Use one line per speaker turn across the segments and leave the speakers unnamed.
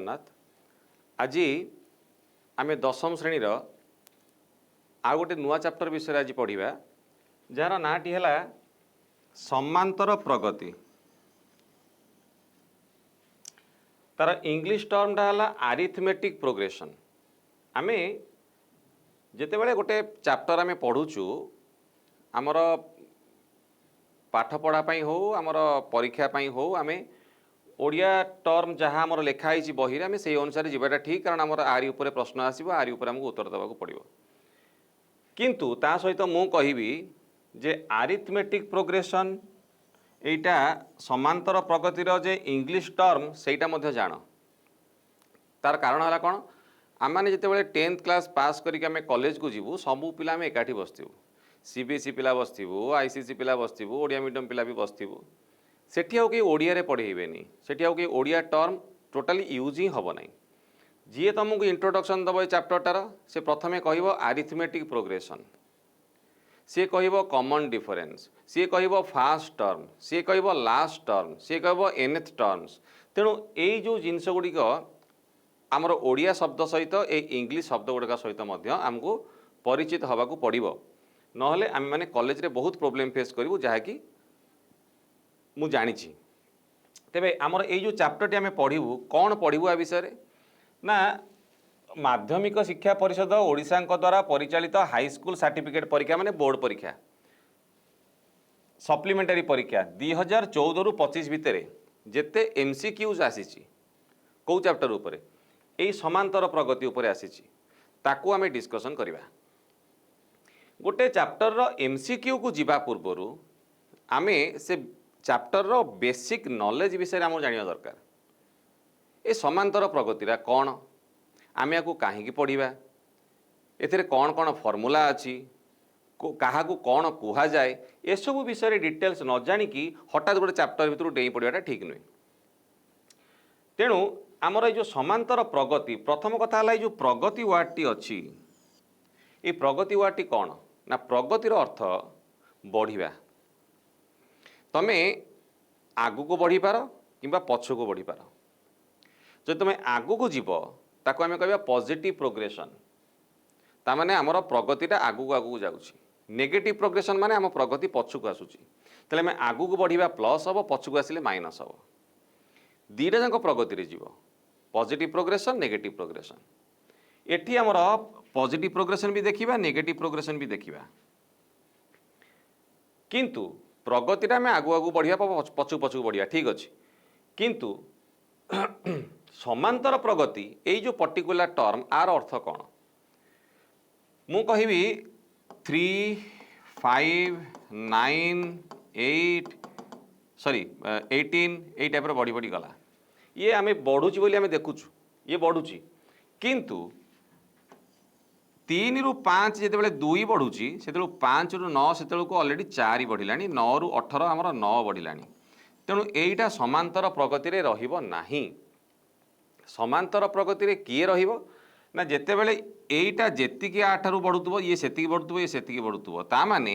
जगन्नाथ। आज आम दशम श्रेणी आ गोटे नुआ चैप्टर विषय आज पढ़ा जार नाटी है समांतर प्रगति। तार इंग्लिश टर्मटा है आरिथमेटिक प्रोग्रेशन। आम जिते बड़े गोटे चैप्टर आम पढ़ुचु आमर पाठ पढ़ापी हो आमर परीक्षापी हो आम ओडिया टर्म जहाँ आमर लिखाई बही आम से अनुसार जावाटा ठीक, कारण आमर आरी उपर प्रश्न आसो आरी उपर आमको उत्तर देवाक पड़ो। किंतु ता सहित मु कहिबी जे आरिथमेटिक प्रोग्रेशन एटा समांतर प्रगतिर जे इंग्लिश टर्म सेटा मध्य जान। तार कारण है कौन, आम मैंने जिते 10th क्लास पास करके कॉलेज को जीवु सबू पिला आम एकाठी बसथु। सीबीएसई पिला बसथु, आईसीएसई पिला बसथु, ओडिया मीडियम पिला भी बसथु। सेठी आउ कि ओडिया पढ़ेबेनी, सेठी आउ कि ओडिया टर्म टोटाली यूज ही हम ना। जी तुमको इंट्रोडक्शन दब ये चैप्टरटार से प्रथमे कह आरिथमेटिक प्रोग्रेशन, सी कह कॉमन डिफरेंस, सी कह फास्ट टर्म, सी कह लास्ट टर्म, सी कह nth टर्म्स। तेणु यही जो जिनस गुड़िक आमर ओडिया शब्द सहित ए इंग्लिश शब्द गुड़िक सहित आमको परिचित हवा को पड़ो। नहले आम मैंने कॉलेज रे बहुत प्रॉब्लम फेस करूँ जहाँकि मु जानी। तेबे आमर ये जो चैप्टर आम पढ़ू कौन पढ़ू आ विषय ना माध्यमिक शिक्षा परिषद ओडिशा द्वारा परिचालित हाईस्कूल सर्टिफिकेट परीक्षा माने बोर्ड परीक्षा सप्लीमेंटारी परीक्षा 2014 रु 25 भितर जेते एमसीक्यूज आसी कौ चैप्टर उपरे यही समांतर प्रगति उपरे आसी ताकू आमे डिस्कशन करिबा। गोटे चैप्टर रो एमसीक्यू को जीवा पूर्वरु आमे से चैप्टर रो बेसिक नॉलेज विषय आम जानिया दरकार। ए समांतर प्रगतिरा कौन, आम या कहीं पढ़ा, एथिरे कौन कौन फॉर्मूला अच्छी, क्या कौन कह जाए, ये सब विषय डिटेल्स न जानिकी हठात गोटे चैप्टर भितर डेई पड़ाटा ठीक नुहे। तेणु आमर ये जो समांतर प्रगति प्रथम कथा है जो प्रगति वार्डटी अच्छी, ये प्रगति वार्डटी कौन ना प्रगतिर अर्थ बढ़िबा। तमे आगु को बढ़ी पार कि पछ को बढ़ी पार। जो तुम आगु को जीव ताको आमे कहबा पॉजिटिव प्रोग्रेशन, तामाने आमर प्रगतिटा आगु आगु जाउछि। नेगेटिव प्रोग्रेशन माने आम प्रगति पछ को आसुछि, तले आमे आगु को बढ़िबा प्लस हम, पछ को आसिले माइनस हम। दीटा जाक प्रगति रे जीव, पॉजिटिव प्रोग्रेशन नेगेटिव प्रोग्रेशन। एठी आमर पॉजिटिव प्रोग्रेशन भी देखिबा नेगेटिव प्रोग्रेशन भी देखिबा, किंतु प्रगतिटा आमे आगु आगु बढ़िया पछु पछु बढ़िया ठीक अच्छे। किंतु समांतर प्रगति यही जो पर्टिकुलर टर्म आर अर्थ कौन मु कहिबी 3, 5, 9, 8 सॉरी 18 यही टाइप बढ़ी बढ़ी गला। ये आम बढ़ुची बोली आम देखुचु ये बढ़ुची, किंतु 3 रु 5 जिते 2 बढ़ुची से 5 रु 9 से अलरेडी 4 बढ़ला, 9 रु 18 आमर 9 बढ़ला। तेणु यहीटा समांतर प्रगति रे रहिबो नाही। समांतर प्रगति रे किए रहिबो ना जेतेबेले एईटा जेतिकी 8 रु बढ़ुतबो ये सेतिकी बढ़ुतबो ये सेतिकी बढ़ुतबो। ता माने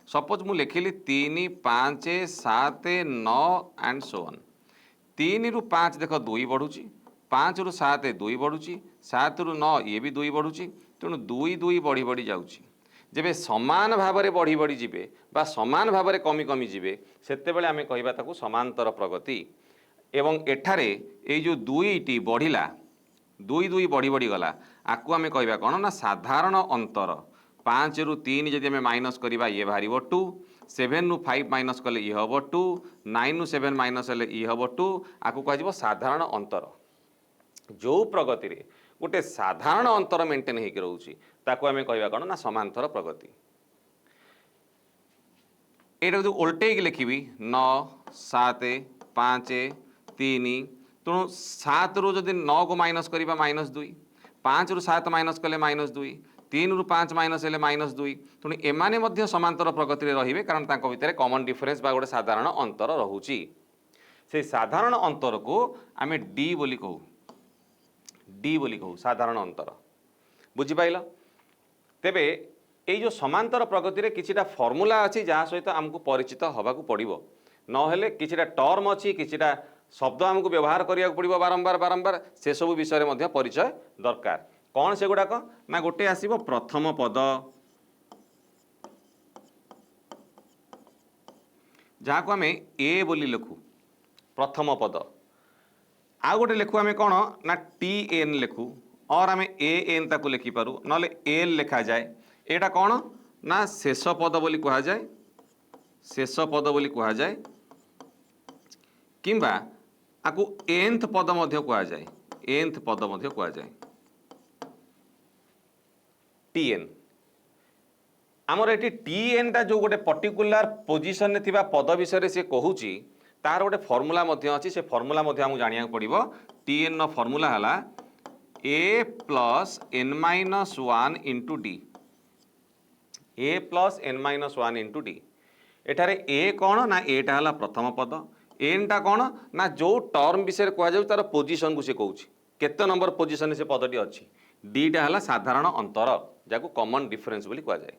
सपोज मु लिखिली 3, 5, 7, 9 एंड सो ऑन। 3 रु 5 देख 2 बढ़ुची, 5 रु 7 2 बढ़ुची, 7 रु 9 ये भी 2 बढ़ुची। तेणु 2 2 बढ़ी बढ़ी जाउची। जेबे समान भाव में बढ़ी बढ़ी जीवे बा समान भाव में कमी कमी जीवे सेतेबेले आमे कहिबा ताकू समांतर प्रगति। एवं एठारे ये जो 2टी बढ़िला 2 2 बढ़ी बढ़ी गला आकू आमे कहिबा कोन ना साधारण अंतर। 5 रु 3 जदि आमे माइनस करिबा ये बाहरिबो 2, 7 रु 5 माइनस कले ये हबो 2, 9 रु 7 माइनस हेले ये हबो 2। आकू कहिबो साधारण अंतर। जो प्रगति रे गोटे साधारण अंतर मेंटेन होकर रोचे ताकू आमे कहिबा कोन ना समांतर प्रगति। एटा जो उल्टेक लिखिबी 9, 7, 5, 3 तेणु 7 रु जदि 9 को माइनस करिबा -2, 5 रु 7 माइनस कले -2, 3 रु 5 माइनस हेले -2। तेणु एमाने मध्य समांतर प्रगति रे रहिबे कारण तांको भितरे कॉमन डिफरेंस बा गोटे साधारण अंतर रहुची। से साधारण अंतर को आमे डी बोली कहू, डी बोली कहू साधारण अंतर। बुझिपाइल? तेबे ये जो समांतर प्रगति रे किछिटा फॉर्मूला अच्छी जहाँ सहित आमको परिचित हवा को पड़ो, नहेले किछिटा टर्म अच्छी किछिटा शब्द आमको व्यवहार करिया पड़िबो बारंबार बारंबार से सब विषय में परिचय दरकार। कौन से गुड़ाक ना गोटे आसीबो प्रथम पद जहाँ को आम ए बोली लिखु प्रथम पद आ गोटे लिखु आम कौन ना टी एन लिखु और आम ए एन ताकू लिखिपारू ना एल लिखा जाए एटा कौन ना शेष पद बोली कहा जाए शेष पद बोली कहा जाए किंबा आकु एंथ पद मध्य कहा जाए एंथ पद मध्य कहा जाए टीएन आमर ये टीएन टा जो गोटे पर्टिकुलर पोजिशन में थिबा पद विषय से कहूची तार गोटे फर्मूला अच्छी से फर्मूला आमको जानिया पड़ो टीएन फर्मूला है A plus N minus one into D A plus N minus one into D एठारे ए कौन ना एटा है प्रथम पद एन टा कौन ना जो टर्म विषय कह तार पोजिशन को सी कहूँ केते नंबर पोजिशन से पदटी अच्छी डीटा है साधारण अंतर जहाँ कॉमन डिफरेंस बोली कह जाए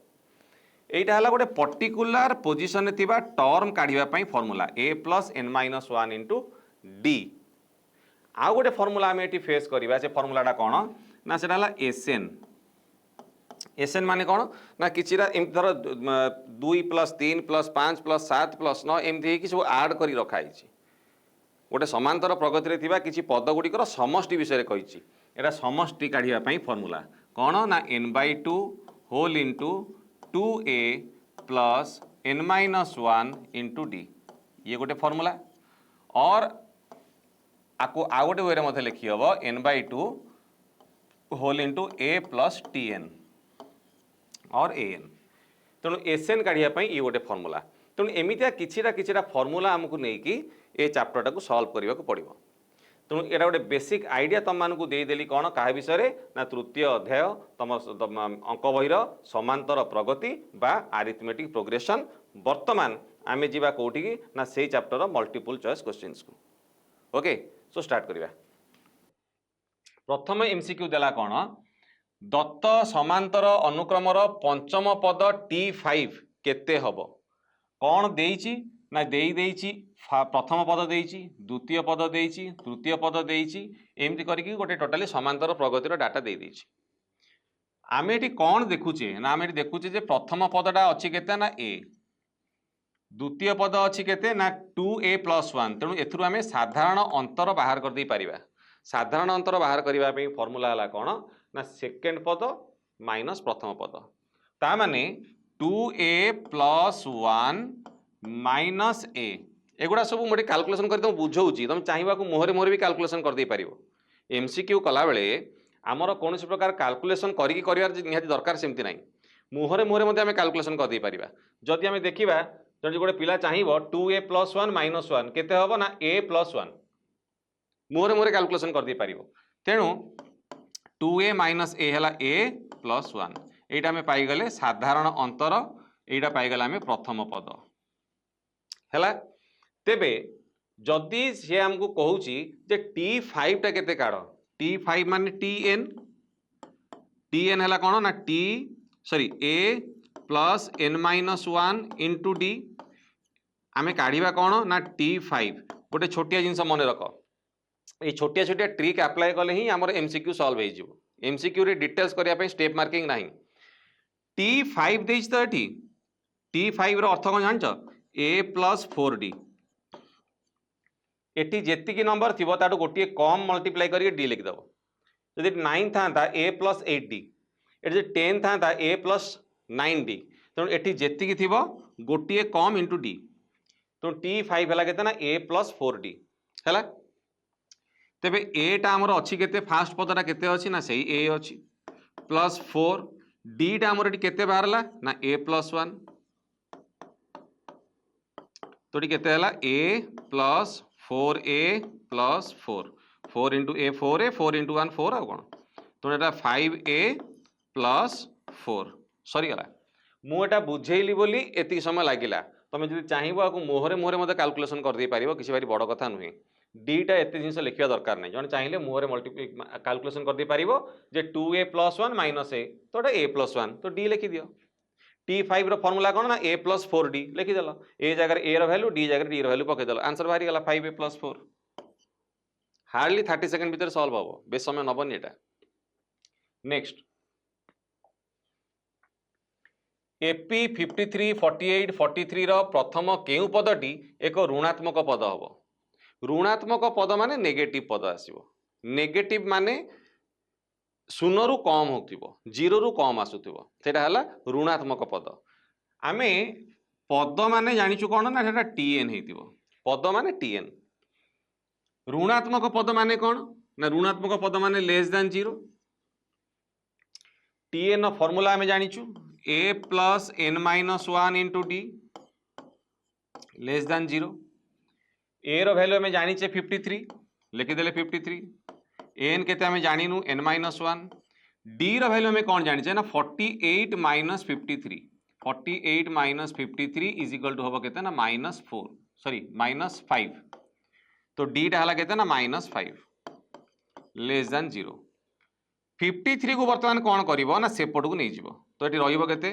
एटा है गोटे पर्टिकुलर पोजिशन थिबा टर्म काढ़ापी formula A plus N minus one into D आउ गोटे फर्मूला आम ये फेस करवा से फर्मूलाटा कौन ना से एसएन एसएन माने कौन ना किछिरा एमती धर 2 + 3 + 5 + 7 + 9 एमती सब आड कर रखाई गोटे समांतर प्रगति थिबा किछि पद गुड़िकर समष्टि विषय कही एटा समष्टि काढ़ापी फर्मूला कौन ना n/2 whole into 2a plus n minus 1 into D ये गोटे फर्मूला और आपको आउ गोटे वे में लिखी हम n/2 whole into a plus tn और an तेणु एसएन काढ़ापी ये गोटे फर्मूला तेणु एमतिया किछिटा फर्मूला आमको नहीं ये चैप्टरटा को सॉल्व करने को पड़ो तेणु यहाँ गोटे बेसिक आइडिया तुम मानक देदेली कौन क्या विषय ना तृतीय अध्याय तुम अंक बहिर समांतर प्रगति बा आरिथमेटिक प्रोग्रेशन वर्तमान आम जा कौटी ना से चैप्टर मल्टीपल चॉइस क्वेश्चंस को ओके सो स्टार्ट करिया प्रथम एमसीक्यू देला कौन दत्त समांतर अनुक्रमर पंचम पद T5 केते हबो कौन देइची ना देइची प्रथम पद देइची द्वितीय पद देइची तृतीय पद देइची एमती करके गोटे टोटाली समांतर प्रगतिर डाटा दे देइची आमे एटी कौन देखुचे ना आमे एटी देखुचे जे प्रथम पदटा अच्छी केते ना ए द्वितीय पद अच्छी केते ना 2a + 1 तेणु एथुरु आमे साधारण अंतर बाहर कर दे पारिबा साधारण अंतर बाहर करबा पे फॉर्मूला हला कोन ना सेकेंड पद माइनस प्रथम पद ता माने 2a + 1 माइनस a एगुड़ा सब मोटे कैलकुलेशन कर तुम बुझाऊँगी तुम चाहिए मुहरे मुहरे भी कैलकुलेशन कर दे पारिबो एमसीक्यू कला बेले आमर कौन प्रकार कैलकुलेशन करिक करिवार निहाती दरकार सेमती नहीं मुहरे मुहरे मध्य आम कैलकुलेशन कर दे पारिबा जदि आम देखिबा जदि गोटे पिला चाहिए 2a + 1 - 1 केते हबो ना a + 1 मुहरे मुहरे कैलकुलेशन कर दे पारिबो तेणु 2a - a है a + 1 एटा आम पाईगले साधारण अंतर एटा पाईगले आम प्रथम पद है तेबे जदि सी आमको कहूँ जे T5 टा केते काढ़ T5 माने TN TN है कौन ना a plus n minus 1 into D आम काढ़ा कौन ना T5 गोटे छोटिया जिनस मन रख ये छोटिया छोटिया ट्रिक अप्लाई कले ही आमर एमसीक्यू सॉल्व हो एमसीक्यू रे डिटेल्स करने स्टेप मार्किंग ना T5 देइछ तो एठी T5 रो अर्थ कौन जानछ a + 4d एटी जेतिकी नंबर थी ताठू गोटे कम मल्टीप्लाई करके डी लिखिदेव जदि 9 था a + 8d ये 10 था a + 9d तेणु एटी जेतिकी थी गोटे कम इंटू डी तेणु T5 है केते ना a + 4d है तेबे एटा आमर अच्छी केते फास्ट पदटा केते अच्छी ना सही a अच्छी +4 d टा आमर एटी केते बाहरला ना a + 1 तो केते हला a + 4a + 4 4 into a 4a 4 into 1 4 आ कौन तो ये 5a + 4 सरीगला मुझे बुझेली बोली एति समय लगिला तुम जो चाहिए आपको मुहरे मुहरे मत कैलकुलेशन कर दे पारिबो किसी भारी बड़ कथा नुहे डीटा एत जिन लिखा दरकार नहीं जन चाहिए मुहरे कैलकुलेशन कर दे पारिबो जे 2a + 1 - a तो a + 1 तो d लिखि दियो T5 रो फॉर्मूला कौन ना a + 4d लिखिदेल ए जगह a रो वैल्यू d जगह d रो वैल्यू पकईदेल आंसर बाहरी गला 5a + 4 हार्डली 30 सेकेंड भितर सॉल्व हम बेस समय नबनी एटा। नेक्स्ट एपी 53 48 43 रो प्रथम केउ पदटी एक ऋणात्मक पद हम। ऋणात्मक पद माने नेगेटिव पद आसीबो। नेगेटिव माने शून्य रु कम होतिबो, जीरो रु कम आसुतिबो, सेटा हला ऋणात्मक पद। आमे पद माने जानिचु कोन ना सेटा टीएन हेतिबो। पद माने टीएन। ऋणात्मक पद माने कोन ना ऋणात्मक पद माने less than zero. TN formula आमे जानिचु a plus n minus 1 into D less than zero. A रो वैल्यू आमे जानिचे 53 लिखिदेले 53। एन केते आमे जानिनु n माइनस 1। डी रो वैल्यू आमे कोन जानिचे ना 48 minus 53। 48 minus 53 is equal to होबो केते ना माइनस 4 सॉरी माइनस 5। तो डी टा हला केते ना माइनस 5 लेस देन जीरो। 53 को बर्तमान कौन करिवो ना सेपट को नहीं जीवो। तो ये रहिबो केते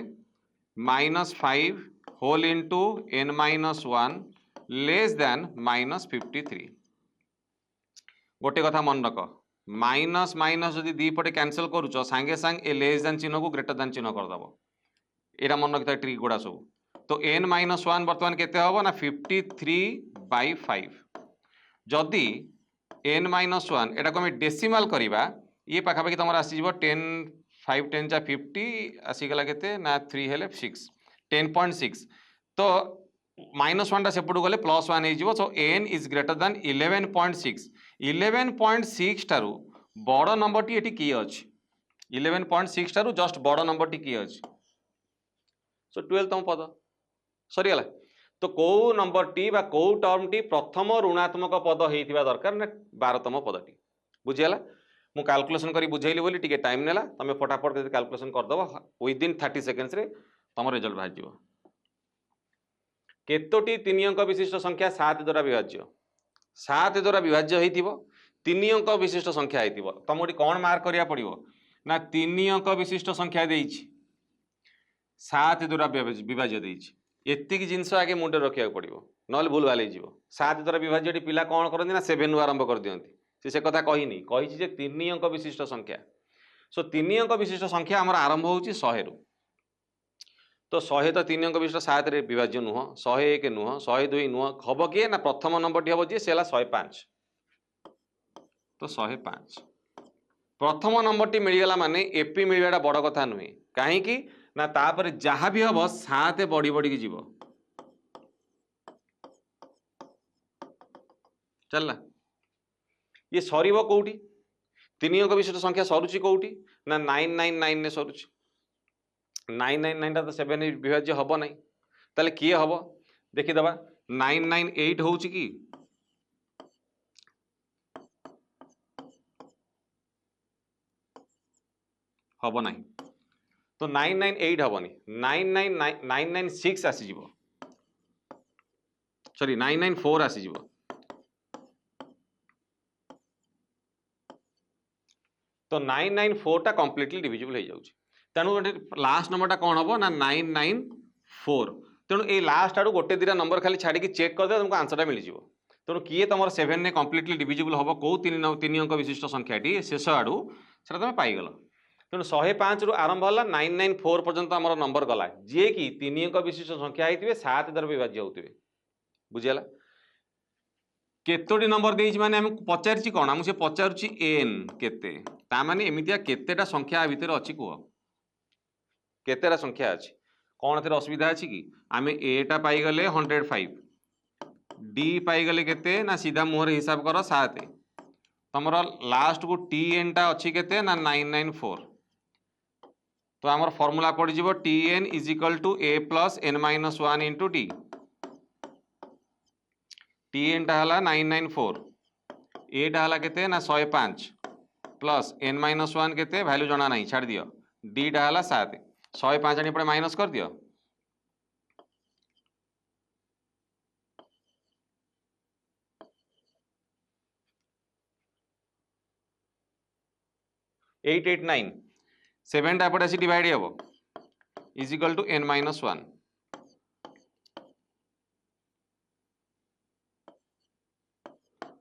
minus 5 whole into n minus 1 less than minus 53। गोटे कथा मन रख माइनस माइनस जदि दी पटे कैंसिल करूछ सांगे सांग ए लेस देन चिन्ह को ग्रेटर देन चिन्ह कर दबो। एरा मन रखता ट्रिक गुडा सब। तो n माइनस 1 बर्तमान केते हबो ना 53/5। जदि n माइनस 1 एटा को हम डेसिमल करिबा ये पाखापाखि तुम आसीज 10 5 10 जा 50 आसीगला केते ना 3 हेले 6 10.6। तो माइनस 1 टा सेपटू गले प्लस 1 हो। सो n इज ग्रेटर देन 11.6। 11.6 टारू बड़ नंबर टी एटी किए अछि। 11.6 टारू जस्ट बड़ नंबर टी किए अछि। सो 12 तम पद सरी गला। तो को नंबर टी बा को टर्म टी प्रथम ऋणात्मक पद हेइथिबा दरकार ना 12तम पदटी बुझियाला। मु कैलकुलेशन करी बुझेइली बोली टिके टाइम नेला तमे फटाफट कैलकुलेशन कर दबो विदिन 30 सेकेंड्स रे तम रिजल्ट बाहर जिवो। केतोटी 3 अंक विशिष्ट संख्या 7 द्वारा विभाज्य 7 द्वारा विभाज्य हेइथिबो 3 अंक विशिष्ट संख्या हेइथिबो। तमोटी कोन मार्क करिया पड़िबो ना 3 अंक विशिष्ट संख्या देइछि 7 द्वारा विभाज्य देइछि। एतिक जिंस आगे मुंडे रखिया पड़िबो नले भूल भाले जिवो। 7 द्वारा विभाज्य पिला कोन करନ୍ତି ना 7 रु आरंभ कर दियंती। से कथा कहीनी कही जे 3 अंक विशिष्ट संख्या। सो 3 अंक विशिष्ट संख्या आमर आरंभ होउची 100 रु। तो 100 तो 3 अंक विशिष्ट 7 रे विभाज्य नुह 101 नुह 102 नुह हबो किए ना प्रथम नंबर टी हबो जे सेला 105। तो 105 प्रथम नंबर टी मिल गला माने एपी मिलवाटा बड़ कथा नुहे कहीं की ना तापर जहाँ भी हम 7 बढ़ी बढ़ी की जीव चलना। ये सरीब कौटी 3 अंक विशिष्ट संख्या सरुची कौटी ना 999 ने सरुची। 999 टा तो 7 विभाज्य हम ना ताले किए हम देखीदबा 998 होउची की हम ना। तो 998 हेनी 996 आसीज सॉरी 994 आसीज। तो 994 टा कंप्लीटली डिविजिबल हो जाउची। तेणु लास्ट नंबर टा कौन हम ना 994। तेणु ये लास्ट आड़ू गोटे दिटा नंबर खाली छाड़ी चेक कर दे तुमको आंसर टा मिल जाव। तेणु किए तुम 7 ने कंप्लीटली डिविजिबल हम कौ 3 अंक विशिष्ट संख्याटी शेष आड़ू से तुम पाइगल। तेणु 105 रु आरंभ है 994 पर्यंत आम नंबर गला जी कि 3 अंक विशिष्ट संख्या होते 7 द्वारा विभाज्य होते बुझीगला। केतोटी नंबर देइछि माने हम पचारछि कोन हम से पचारछि एन केते ता माने एमितिया केतेटा संख्या भितर अछि कुह केतेटा संख्या अछि कोन एथर असुविधा अछि कि आमे ए टा पाई गले 105 डी पाई गले केते ना सीधा मुहर हिसाब करो 7 तमरो लास्ट को टी एन टा अछि केते ना 994। तो आमर फॉर्मूला पड़ जिवो T N is equal to A plus N minus 1 into D. T N टा हला 994 ए टा हला केते ना 105 प्लस एन माइनस 1 केते वैल्यू जना नहीं छाड़ दियो डी टा हला 7 105 आनी पड़े माइनस कर दियो 889 7 टा पड़े आसी डिवाइड हबो is equal to N minus 1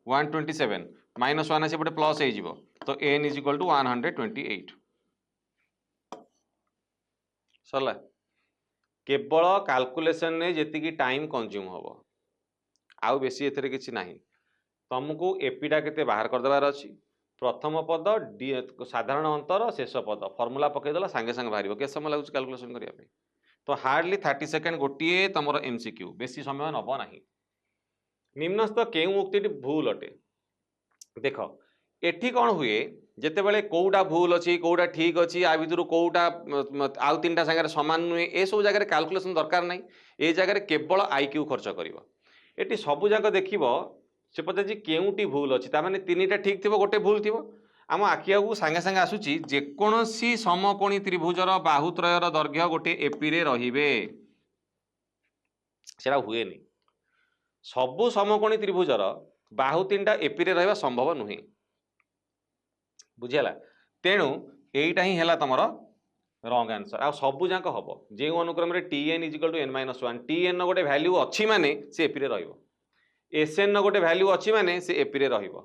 127 -1 आसी पटे प्लस हो तो n इज इक्वल टू 128 सरला केवल कैलकुलेशन ने जेतिकी टाइम कंज्यूम हम आउ बेसी एथरे किछि नाही तुमको एपीटा केते बाहर कर देबार अछि प्रथम पद साधारण अंतर शेष पद फॉर्मूला पकईदेला सांगे सांगे बाहर के समय लगुच कैलकुलेशन करने तो हार्डली 30 सेकेंड गोटे तुम एमसीक्यू बेसी समय नब ना निम्नस्थ केउ उक्ति भूल अटे देख एठी कौन हुए जितेबाला कौटा भूल अच्छी कौटा ठीक अच्छी आ भितर कौटा आउ 3टा सागर सामान नुहे ए सब जगह कैलकुलेशन दरकार ना ए जगह केवल आईक्यू खर्च कर सबू जाक देख से पचार केउटी भूल अच्छी ताने 3टा ठीक थी गोटे भूल थी आम आखि आगू सांगे सांगे आसूची जेकोसी समकोणी त्रिभुजर बाहुत्रयर दैर्घ्य गोटे एपी रे रहिबे सेटा हुए नहीं सबु समकोणी त्रिभुजर बाहु 3टा एपी रे रहिबा संभव नुहे बुझीला तेणु एटा ही है तुम रंग आंसर आ सबू जाक हम जो अनुक्रम TN is equal to n-1 TN गोटे भैल्यू अच्छी माने से एपी रे रहिबो एसएन गोटे भैल्यू अच्छी माने से एपी रे रहिबो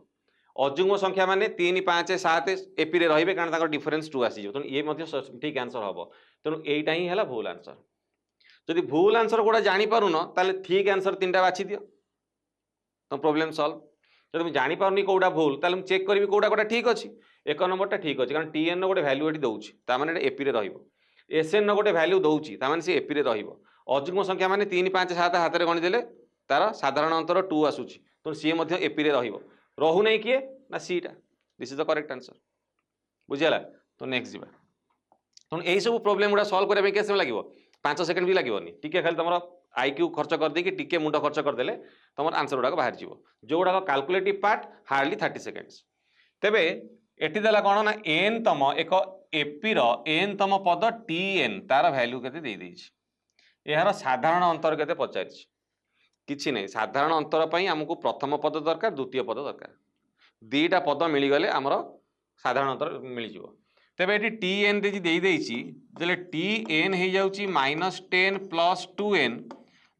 अजुग्म संख्या माने 3 5 7 एपी रे रहिबे कारण ताकर डिफरेंस 2 आसी तेणु ये मध्य ठीक आंसर हम तेणु एटा ही है भूल आंसर जदि भूल आंसर गोटा जानी पारुन ताले ठीक आंसर 3टा बाछि दियो तो प्रॉब्लम सॉल्व जब मुझे जानीपारनी कौटा भूल ताले मुझे चेक करी कौटा गोटा ठीक अच्छी 1 नंबरटा ठीक अच्छे कारण टीएन गोटे भैल्यू ये दूसरी ताने एपी रे रहिबो एसएन गोटे भैल्यू दूसरी ताने से एपी रे रहिबो अजुग्म संख्या माने 3 5 7 हाथ में गणिदेले तार साधारण अंतर 2 आसूची तो सी एपी रे रहिबो रहु नहीं किए ना सीटा this is the correct answer बुझीगला तो नेक्स्ट जीवा तो यही सब प्रोब्लेम गुड़ा सॉल्व करने के समय लगे 5 सेकंड भी लगभग टी खाली तुम आईक्यू खर्च कर देकी टिके मुंड खर्च करदे तुम आंसर गुड़ाक बाहर जीव जो गुड़ाक कैलकुलेटिव पार्ट हार्डली 30 सेकेंड्स तेबे एटी देला कौन ना एन तम एक एपी एन तम पद टी एन तार भैल्यू के यार साधारण अंतर के पचारि किसी नहीं साधारण अंतर पर आमको प्रथम पद दरकार द्वितीय पद दरकार 2टा पद मिलगले आमर साधारण अंतर मिलଯିव तेबे ये टी एन दे टी एन हो जाऊँगी -10 + 2n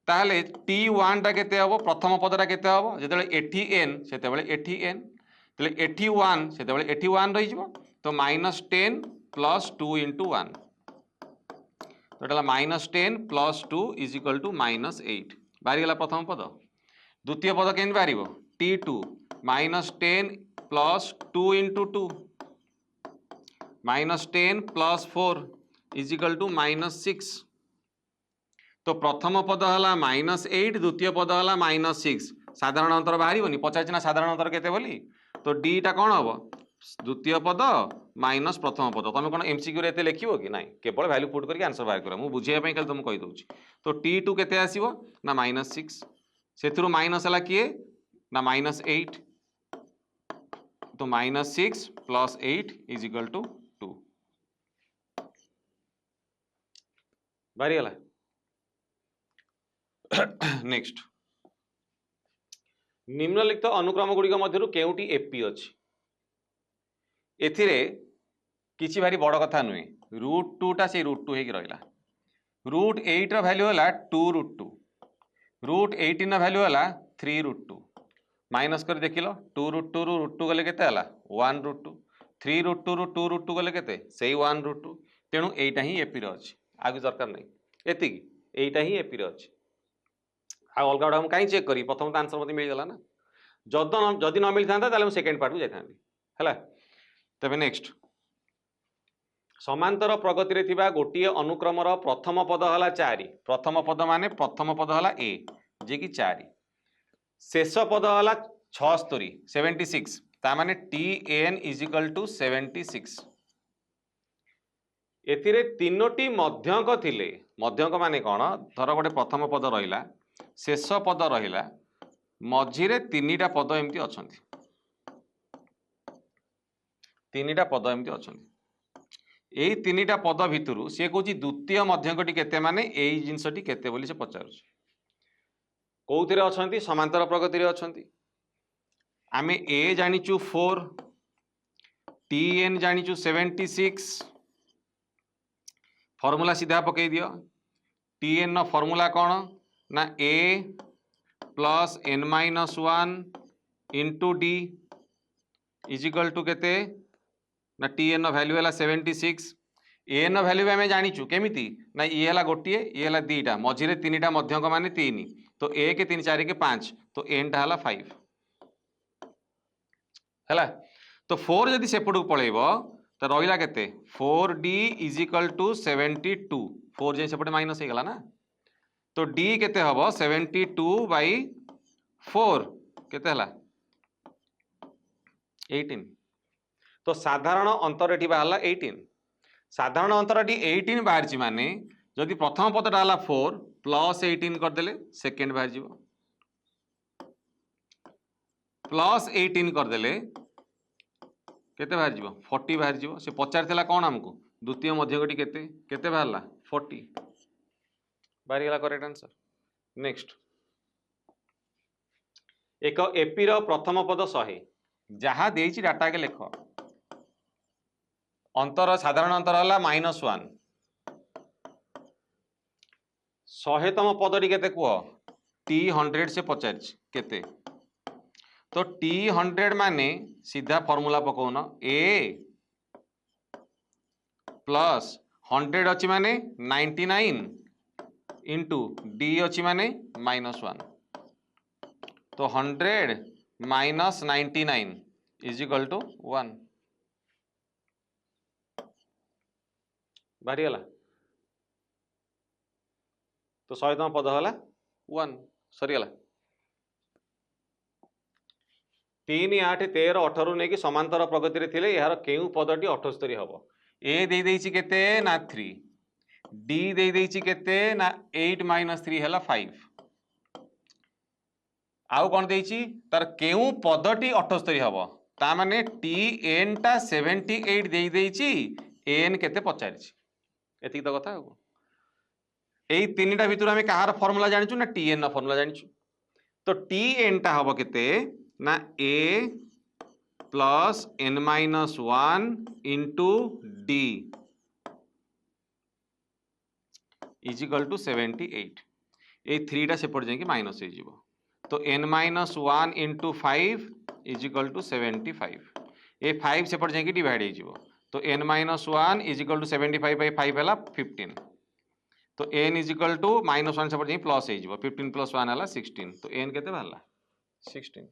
ताहले टी वन टा केते हबो प्रथम पदटा केते हबो जेतेबेले एठी एन सेतेबेले एठी एन तले एठी वन सेतेबेले एठी वन रही जिवो तो -10 + 2 × 1 तो एटा -10 + 2 = -8 बाहरी गला प्रथम पद द्वितीय पद केन बाहरिबो t2 -10 + 2 × 2 -10 + 4 = -6 तो प्रथम पद है -8 द्वितीय पद है -6 साधारण अंतर बाहर पचार ना साधारण अंतर केते बोली तो डीटा कौन हम द्वितीय पद माइनस प्रथम पद तुम कौन एमसीक्यू रे लिख कि ना केवल वैल्यू पुट करके आंसर बाहर कर बुझाई खाली तुमको कहीदे तो t2 केते आसीबो ना -6 से माइनस है किए ना -8 तो -6 + 8 = 2 बाहरी गला नेक्स्ट निम्नलिखित अनुक्रम गुड़िक मध्य केउटी एपी अच्छी एथिरे किछि भारी बड़ कथा नुहे √2 से √2 होगी रहा √8 भैल्यू है 2√2 √18 भैल्यू है 3√2 माइनस कर देख लो 2√2 ରୁ √2 गले केते हला 1√2 3√2 ରୁ 2√2 गले केते सेही 1√2 तेणु एटा ही एपी रे अछि आगु दरकार नहीं एतिकी एटा ही एपी रे अछि आ अलग गुड़ा कहीं चेक करी प्रथम तो आंसर मत मिलगला ना जदि न मिलता ताले सेकेंड पार्ट को जाता तबे नेक्स्ट समांतर प्रगति रे थिबा गोटे अनुक्रमर प्रथम पद हला 4 प्रथम पद माने प्रथम पद हला ए जे कि 4 शेष पद हला 76 ता माने tn = 76 एथिरे तीनोटी मध्यंक थिले मध्यंक माने कौन धर गोटे प्रथम पद रहिला शेष पद रहिला मझिरे 3टा पद एमती अछंती 3टा पद एमती अछंती एई 3टा पद भितरु से कहूँ द्वितीय मध्यंकटी केते माने एई जिनसटी केते बोली से पचारुछ कौथिरे अछंती समांतर प्रगति रे अछंती आमे ए जानिचु 4 tn जानिचु 76 फॉर्मूला सीधा पकई दियो tn नो फॉर्मूला कौन ना a + n-1 * d is equal to केते ना टी एन वैल्यू है 76 एन वैल्यू आम जाचु केमी ना ये है गोटे ये है दीटा मझे तीन टा मध्यक मान 3 तो 1 3 4 के 5 तो एन टा है 5 है तो 4 जदि सेपटू पलैब तो रहा के 4d इज इक्वल टू 72 4 जाए सेपटे माइनस होगा ना तो d केते हम 72/4 केते हला 18 तो साधारण अंतर ये बाहर 18 साधारण अंतर 18 बाहर माने जदि प्रथम पदटा है 4 प्लस 18 करदे सेकेंड बाहर जीव प्लस 18 करदे केते बाहर जीव 40 बाहर जीव से पचार कौन आमको द्वितीय मध्यकटी केते केते बाहरला 40 बाहरी गला करेक्ट आंसर नेक्स्ट एक एपी रो प्रथम पद 100 जहाँ देइछि डाटा के लेख अंतर साधारण अंतर है -1 100तम पदटी केते कुह टी 100 से पचार केते तो टी 100 माने सीधा फॉर्मूला पकाउन ए प्लस 100 अच्छी माने 99 इंटू डी अच्छी माने -1 तो 100 माइनस 99 इज इक्वल टू 1 बाहरी गला तो 100तम पद है 1 सरीगला 3 8 13 18 नहीं कि समांतर प्रगति थे यार केउ पदटी 78 हम ए दे देइछि केते ना 3 डी दे देइछि केते ना 8 - 3 है 5 आउ कौन देइछि तार केउ पदटी 78 हम ता माने टी एन टा 78 दे देइछि एन केते पचारिछि एतिक तो कथा यही तीनटा भितर आम कहार फर्मूला जानिछु ना टी एन फर्मूला जानिछु तो टी एन टा हम केते ना A plus n - 1 into D is equal to 78 ये 3टा सेपट जाकि माइनस हो तो n - 1 into 5 is equal to 75 ये 5 सेपट जाकि डिवाइड हो तो n - 1 इज इक्वल टू 75/5 है 15 तो n इज इक्वल टू -1 सेपट जाकि प्लस हो 15 + 1 है 16 तो n केते बाहरला 16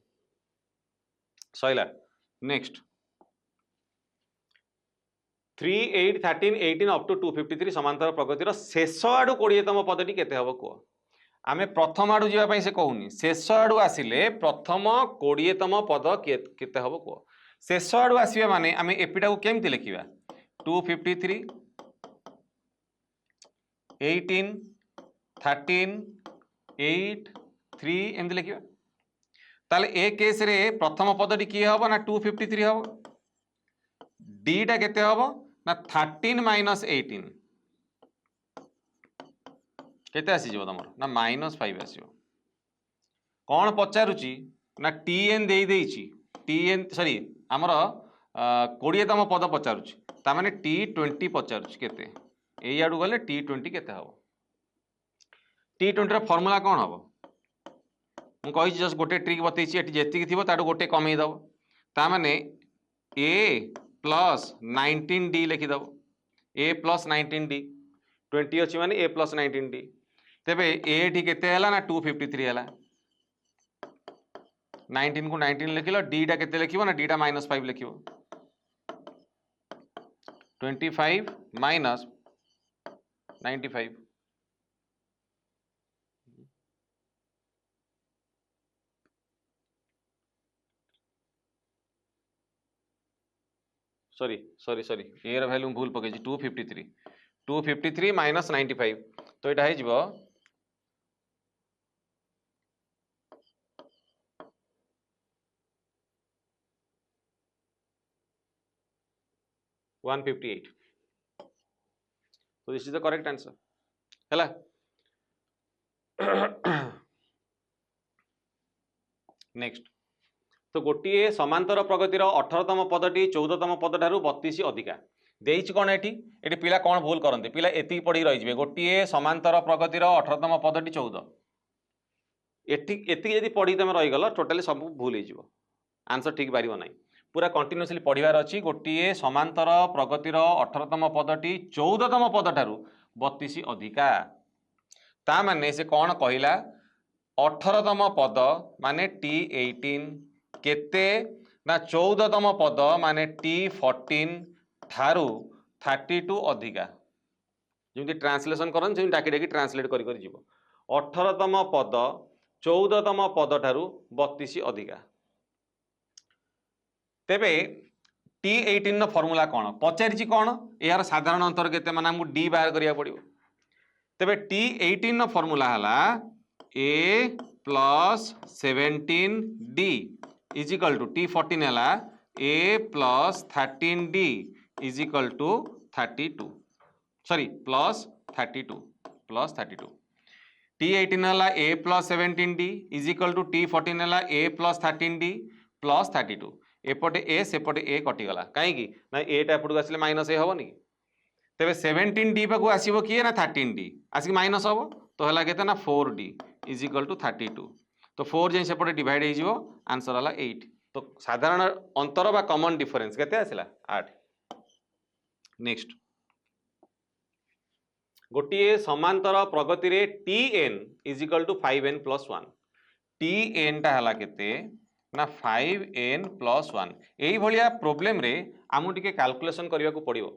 सैला नेक्स्ट 3 8 13 18 अप टू 253 समांतर प्रगतिर शेष आड़ू 20तम पदटी केते हबो को आमे प्रथम आड़ू जीवा पई से कहूनी शेष आड़ू आसिले प्रथम 20तम पद केते हबो को शेष आड़ू आसीबा माने आमे एपिटा को केमति लिखिबा 253 18 13 8 3 एमति लिखिबा ताले ए केस रे प्रथम पदटी किए हम ना 253 हम डीटा केते हम ना 13 - 18 केते आसी जब तुम ना -5 आसो कौन पचारुची ना टी एन दे देइची टी एन सॉरी आमर 20तम पद पचारुची ता माने टी 20 पचारुची केते एई आडू गले टी 20 केते हम टी 20 रा फार्मूला कौन हम मुझे जस्ट गोटे ट्रिक बतई जी थी ताठू गोटे कमे दब ताने ए प्लस 19d लिखिदब ए प्लस 19d 20 अच्छी माने ए प्लस 19d तेबे ए टी केते हला ना 253 है 19 को 19 लिखिल डी टा केते लिखिबो ना डी टा -5 लिखिबो 25 माइनस 95 सॉरी सॉरी सॉरी ए वैल्यू भूल पके 253 माइनस 95 तो यहाँ हो 158 तो this is the correct answer है नेक्स्ट तो गोटे समांतर प्रगतिर 18तम पदटी 14तम पद ठारू 32 अधिका देइछि कौन ये पिला कौन भूल करते पिला एति पढ़ी रही गोटे समांतर प्रगतिर 18तम पदटी 14 एति जदि पढ़ी तुम रहीगल टोटाली सब भूल हो आंसर ठीक बाहर ना पूरा कंटिन्यूअसली पढ़िबार अछि। गोटे समांतर प्रगतिर 18तम पदटी 14तम पद ठारू 32 अधिका। ता माने से कौन कहला 18तम पद माने T18 केते ना 14तम पद माने T14 ठारू 32 अधिका। जमी ट्रांसलेशन करन से डाकी डाकी ट्रांसलेट कर जीव 18तम पद 14तम पद ठारू 32 अधिका। तेबे T18 फर्मूला कौन पचारि कौन यार साधारण अंतर केते माने हमको डी बाहर करिया पड़िबो। तेबे T18 फर्मूला हला A plus 17D is equal to T14 हला A plus 13D is equal to 32 sorry plus 32 T18 हला A plus 17D is equal to T14 हला A प्लस 13D प्लस 32 एपटे ए सेपटे A कटिगला कहीं ना एटा एपटू आसिले minus ए हेनी तेरे 17D पाक आसो किए ना 13D आसिक माइनस हम तो है के ना 4D इज इक्वल टू 32 तो 4 जाए सेपटे डिवाइड हो आंसर है 8 तो साधारण अंतर बा कॉमन डिफरेंस केते आसिला 8। नेक्स्ट गोटे समांतर प्रगति रे Tn is equal to 5n plus 1 Tn टा हला केते ना 5n प्लस 1 यही भाया प्रोब्लेम रे आमु टिके कैलकुलेशन करने को पड़ो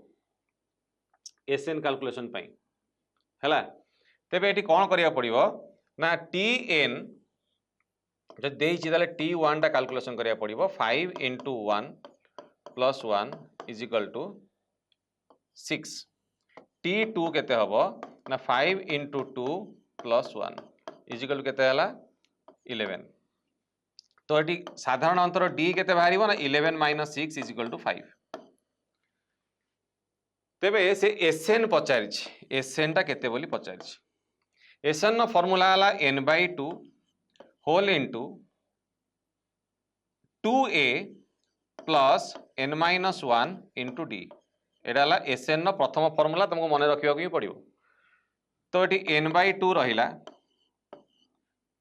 एसएन कैलकुलेशन पाई हैला। तेबे एटी कौन करिया पड़िबो ना Tn जब देइछि ताले T1 टा कैलकुलेशन करिया पड़िबो 5 into 1 plus 1 is equal to 6 T2 केते हबो ना 5 into 2 plus 1 is equal to केते हला 11 तो एटी साधारण अंतर D केते बाहरिबो ना 11 minus 6 is equal to 5। तेबे से एसएन पचारिछि एसएन टा केते बोली पचारिछि एसएन नो फॉर्मूला हला n/2 whole into 2a plus n-1 into d एटा हला एसएन नो प्रथम फॉर्मूला तुमको मन रखिबा को पड़िबो। तो एटी n/2 रहिला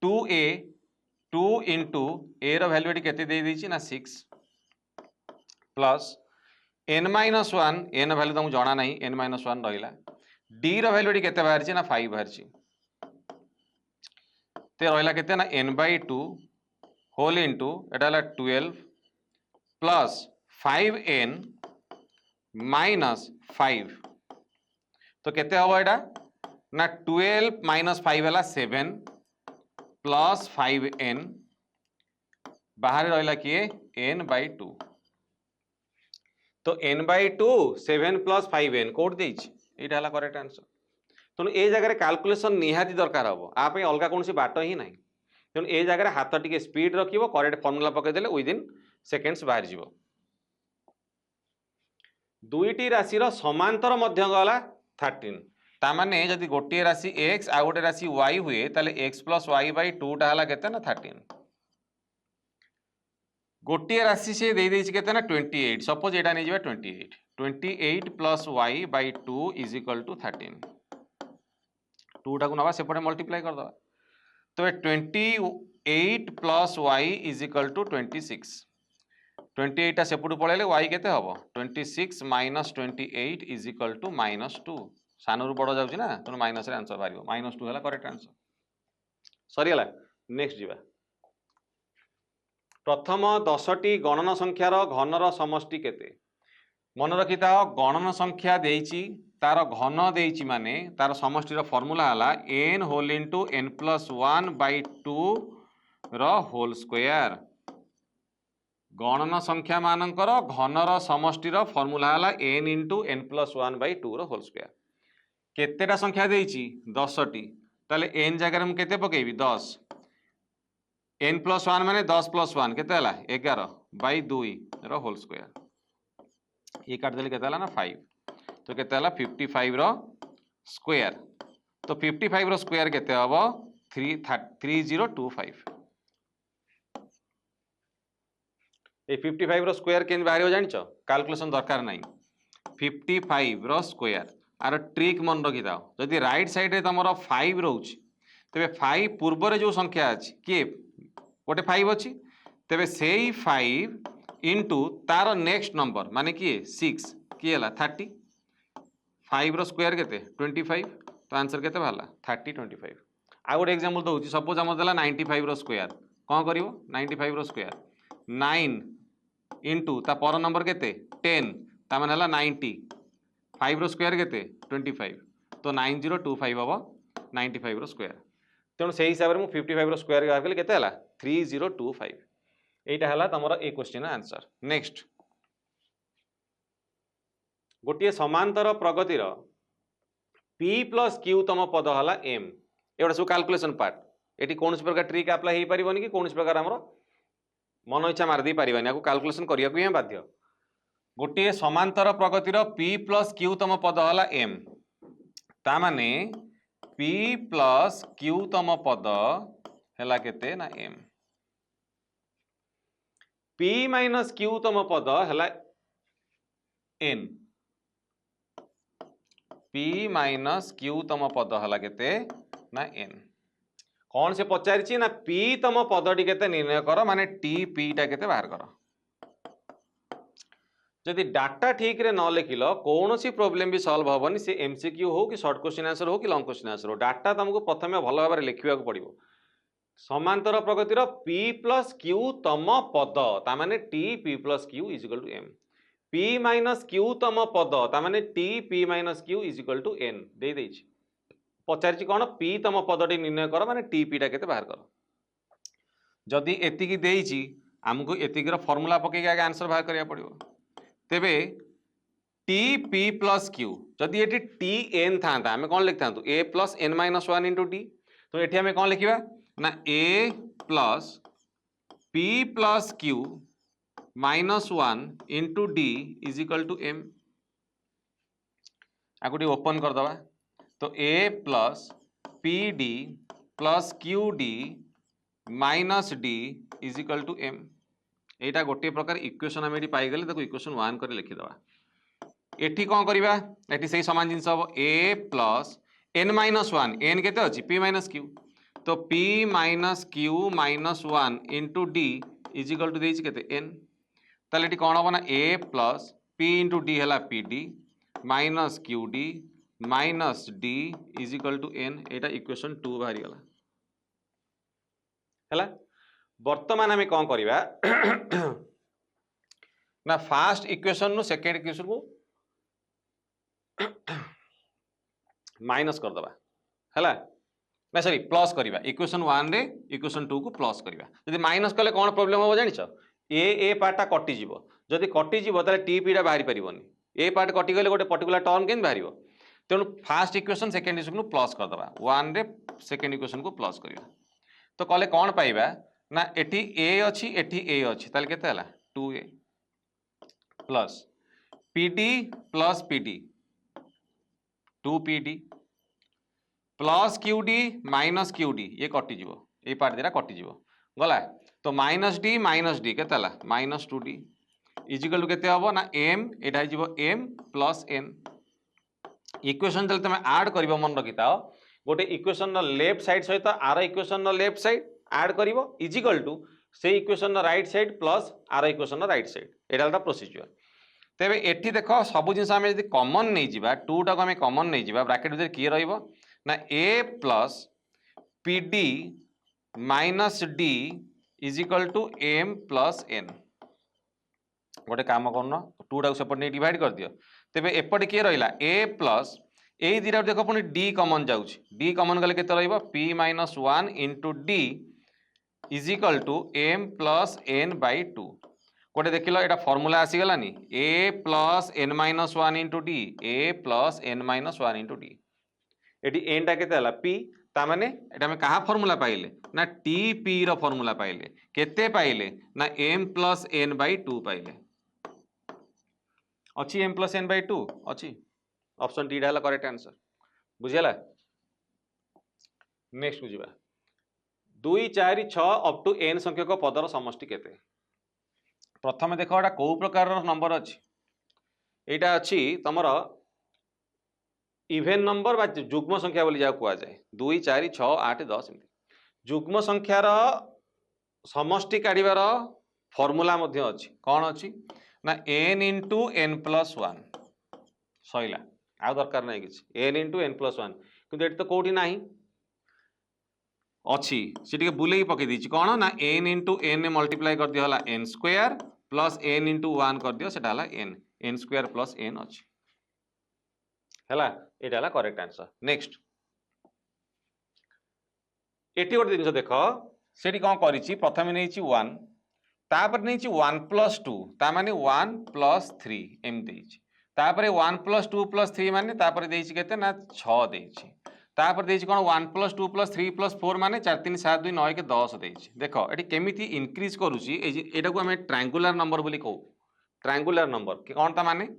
2a 2 इंटू a रो वैल्यू एटी केते दे दैछि ना 6 प्लस n-1 n वैल्यू तुमको जाना नहीं n-1 रहिला d रो वैल्यू एटी केते बाहरछि ना 5 बाहरछि ते रहिला केते ना n/2 होल इनटू एटा हला 12 प्लस 5n माइनस 5 तो केते हबो एटा ना 12 माइनस 5 हला 7 प्लस 5n बाहर रहिला किए n/2 तो n/2 7 प्लस 5n कोड देइछि एटा हला करेक्ट आंसर। तेणु ए जगह कैलकुलेशन निहाती दरकार हम आप अलग कौन बाट ही ना तेणु ए जगह हाथ टी स्पीड रखिए करेक्ट फर्मूला पकईदे विदिन सेकेंड्स बाहर जीव। दुईटी राशि समांतर मध्य गला 13 तामाने जदि गोटे राशि x आ गोटे राशि y हुए ताले x प्लस वाई बै 2 टा हला केते ना 13 गोटे राशि से दे देछि केते ना 28 सपोज एटा नै जिबा 28 plus y by 2 is equal to 13 2 टाकू नवा सेपटे मल्टीप्लाई कर दवा तो 28 plus y is equal to 26 28 टा सेपटू पळेले y केते हबो 26 माइनस 28 इज इक्वल टू -2 सानरू बड़ जाउछि ना तो माइनस रे आंसर बारिबो -2 हला करेक्ट आंसर सरी हला। नेक्स्ट जीवा प्रथम 10टी गणन संख्यार घनर समष्टि केते मन रखिता गणन संख्या देइछि तार घन देइछि माने तार समष्टिर फॉर्मूला हला n whole into n plus 1/2 रो होल स्क्वायर गणन संख्या मानकर घनर समष्टिर फॉर्मूला हला n इंटू n प्लस 1/2 रो होल स्क्वायर केतेटा संख्या देइछि 10टी ताले n जगह हम केते पकेबी 10 n प्लस 1 माने 10 प्लस 1 केते हला 11/2 रो होल स्क्वायर ये काट देले केते हला ना 5 तो केते हला 55 रो स्क्वायर तो 55 रो स्क्वायर केते हबो 3025 ए 55 रो स्क्वायर केन बाहरियो जानिचो कैलकुलेशन दरकार नाही 55 रो स्क्वायर आर ट्रिक मन रखि दाओ जदि राइट साइड रे तमरो 5 रहउछि तबे 5 पूर्व रे जो संख्या अछि के गोटे 5 अछि तबे सेई 5 इंटू तार नेक्स्ट नंबर माने किए 6 किए है 30 5 रो स्क्वायर केते 25 तो आंसर केते बाहला 30 25 आ गोटे एग्जांपल दउची सपोज हमर देला 95 रो स्क्वायर कोन करिवो 95 रो स्क्वायर 9 इंटू ता पर नंबर केते 10 ता माने हला 90 5 रो स्क्वायर केते 25 तो 9025 हबो 95 रो स्क्वायर तेणु से हिसाब से 55 रो स्क्वायर बाहर कले केते हला 3025 एटा हला तमरो ए क्वेश्चन आंसर। नेक्स्ट गोटे समांतर प्रगतिर P प्लस Q तम पद हला M एवडा सब कैलकुलेशन पार्ट एटी कौन प्रकार ट्रिक अप्लाई हो पारिबनी कि कौन प्रकार हमरो मन इच्छा मार दी पारिबानी याको कैलकुलेशन करिया को ही बाध्य। गोटे समांतर प्रगतिर P प्लस Q तम पद हला M ता माने P प्लस Q तम पद हला केते ना M P माइनस Q तम पद हला N P माइनस Q तम पद हला केते ना N कौन से पचारि ना P तम पदटी केते निर्णय कर माने TP टा केते बाहर कर जदि डाटा ठीक रे न लिखिल कौन सी प्रॉब्लम भी सॉल्व होबनी से MCQ हो कि शॉर्ट क्वेश्चन आंसर हो कि लॉन्ग क्वेश्चन आंसर हो डाटा तुमको प्रथम भल भाव लिखा पड़ो समांतर प्रगतिर P प्लस Q तम पद तामाने TP plus Q is equal to M P minus Q तम पद तामाने TP minus Q is equal to N दे देछि पचारि कौन P तम पदटी निर्णय कर माने TP टा केते बाहर कर जदि एतिकी देइछि हमको एतिकीर फॉर्मूला पके आगे आंसर बाहर करिया पड़िबो तेबे TP प्लस Q जदि ये TN था आम कौन लिखता A plus N minus 1 into D तो ये आम कौन लिखा ना A plus P plus Q minus 1 into D is equal to M आगे ओपन करदे तो A plus PD plus QD minus D is equal to M एटा गोटे प्रकार इक्वेशन आम पाइगले ताको इक्वेशन 1 कर लिखिदवा एठी कौन करवा एठी सही समान जिनस हम A plus N minus 1 N केते अछि P माइनस Q तो P minus Q minus 1 into D is equal to देछि केते N ताले एठी कौन हम ना A plus P into D हला PD minus QD minus D is equal to N एटा इक्वेशन 2 बाहरी गला हला वर्तमान आम कौन करवा ना फास्ट इक्वेशन नु सेकेंड इक्वेशन को माइनस करदबा हला ना सॉरी प्लस करवा इक्वेशन 1 रे इक्वेशन 2 को प्लस करवा जदि माइनस कले कौन प्रॉब्लम हो जानिछ ए पार्टा कटि जीवो जदि कटि जीवो ताले टीपी टा बाहरी परिबोनी ए पार्ट कटि गले गोटे पर्टिकुलर टर्म केन बाहरिबो तेणु फास्ट इक्वेशन सेकेंड इक्वेशन को प्लस करदबा 1 रे सेकेंड इक्वेशन को प्लस करवा तो कले कौन पाइबा ना एठी A अछि एठी A अछि ताले केते हला 2A plus PD plus PD 2PD plus QD minus QD ये कटि जीवो ए पार्ट देरा कटि जीवो गला तो माइनस D केते हला minus 2D is equal to केते हबो ना M एटा जीवो M प्लस N इक्वेशन जल तमे ऐड करिवो मन रखिताओ गोटे इक्वेशन नो लेफ्ट साइड सहित आर इक्वेशन नो लेफ्ट साइड ऐड करिवो इज इक्वल टू से इक्वेशन नो राइट साइड प्लस आर इक्वेशन नो राइट साइड एटा दा प्रोसीजर तेबे एठी देखो सब जिंस आमे यदि कॉमन नै जिबा 2 टा को आमे कॉमन नै जिबा ब्रैकेट भीतर की रहइबो ना A plus PD minus D is equal to M plus N गोटे काम करन 2 टा को सेपट नै डिवाइड कर दियो तेबे एपट की रहिला A प्लस ए दिरा देखो पुनी D कॉमन जाउछ D कॉमन गले केते रहइबो P minus 1 into D is equal to M plus N by 2 गोटे देख लो एटा फॉर्मूला आसी गलानी A plus N minus 1 into D A plus N minus 1 into D एटी N टा केते हला P ता माने एटा में कहा फॉर्मूला पाइले ना TP रो फॉर्मूला पाइले केते पाइले ना M प्लस N बाई 2 पाइले अछि M प्लस N बाई 2 अछि ऑप्शन डी डाला करेक्ट आंसर बुझियला नेक्स्ट बुझिबा 2 4 6 अप टू n संख्यक पदर समष्टि केते प्रथम देखो एटा को प्रकार नंबर अछि एटा अछि तमर इवेन नंबर बा जुग्म संख्या बोली जा कुआ जाए 2 4 6 8 10 जुग्म संख्यार समष्टि काढिबार फॉर्मूला मध्य अच्छी कौन अच्छी ना n into N plus one सैला आ दरकार नहीं कि n into N plus one कि तो कौटी ना अच्छी सी बुले पकई दी कौन ना n इंटू एन मल्टीप्लाई कर दिया N square plus n into one कर दियो सेटा n स्क्वायर प्लस n अच्छी है ये करेक्ट आंसर। नेक्स्ट एटी गोटे जिन देख से कौन कर प्रथम नहीं वन तापर नहीं वन प्लस टू ताने वन प्लस थ्री एमती तापर one plus two plus three माने तापर देछि केते ना 6 देछि तापर देछि कोन one plus two plus three plus four माने 4 3 7 2 9 के 10 देछि देख एटी केमिति इनक्रीज करूछि एटा को हमें ट्रायंगुलर नंबर बोली कहू ट्रायंगुलर नंबर कौन ता माने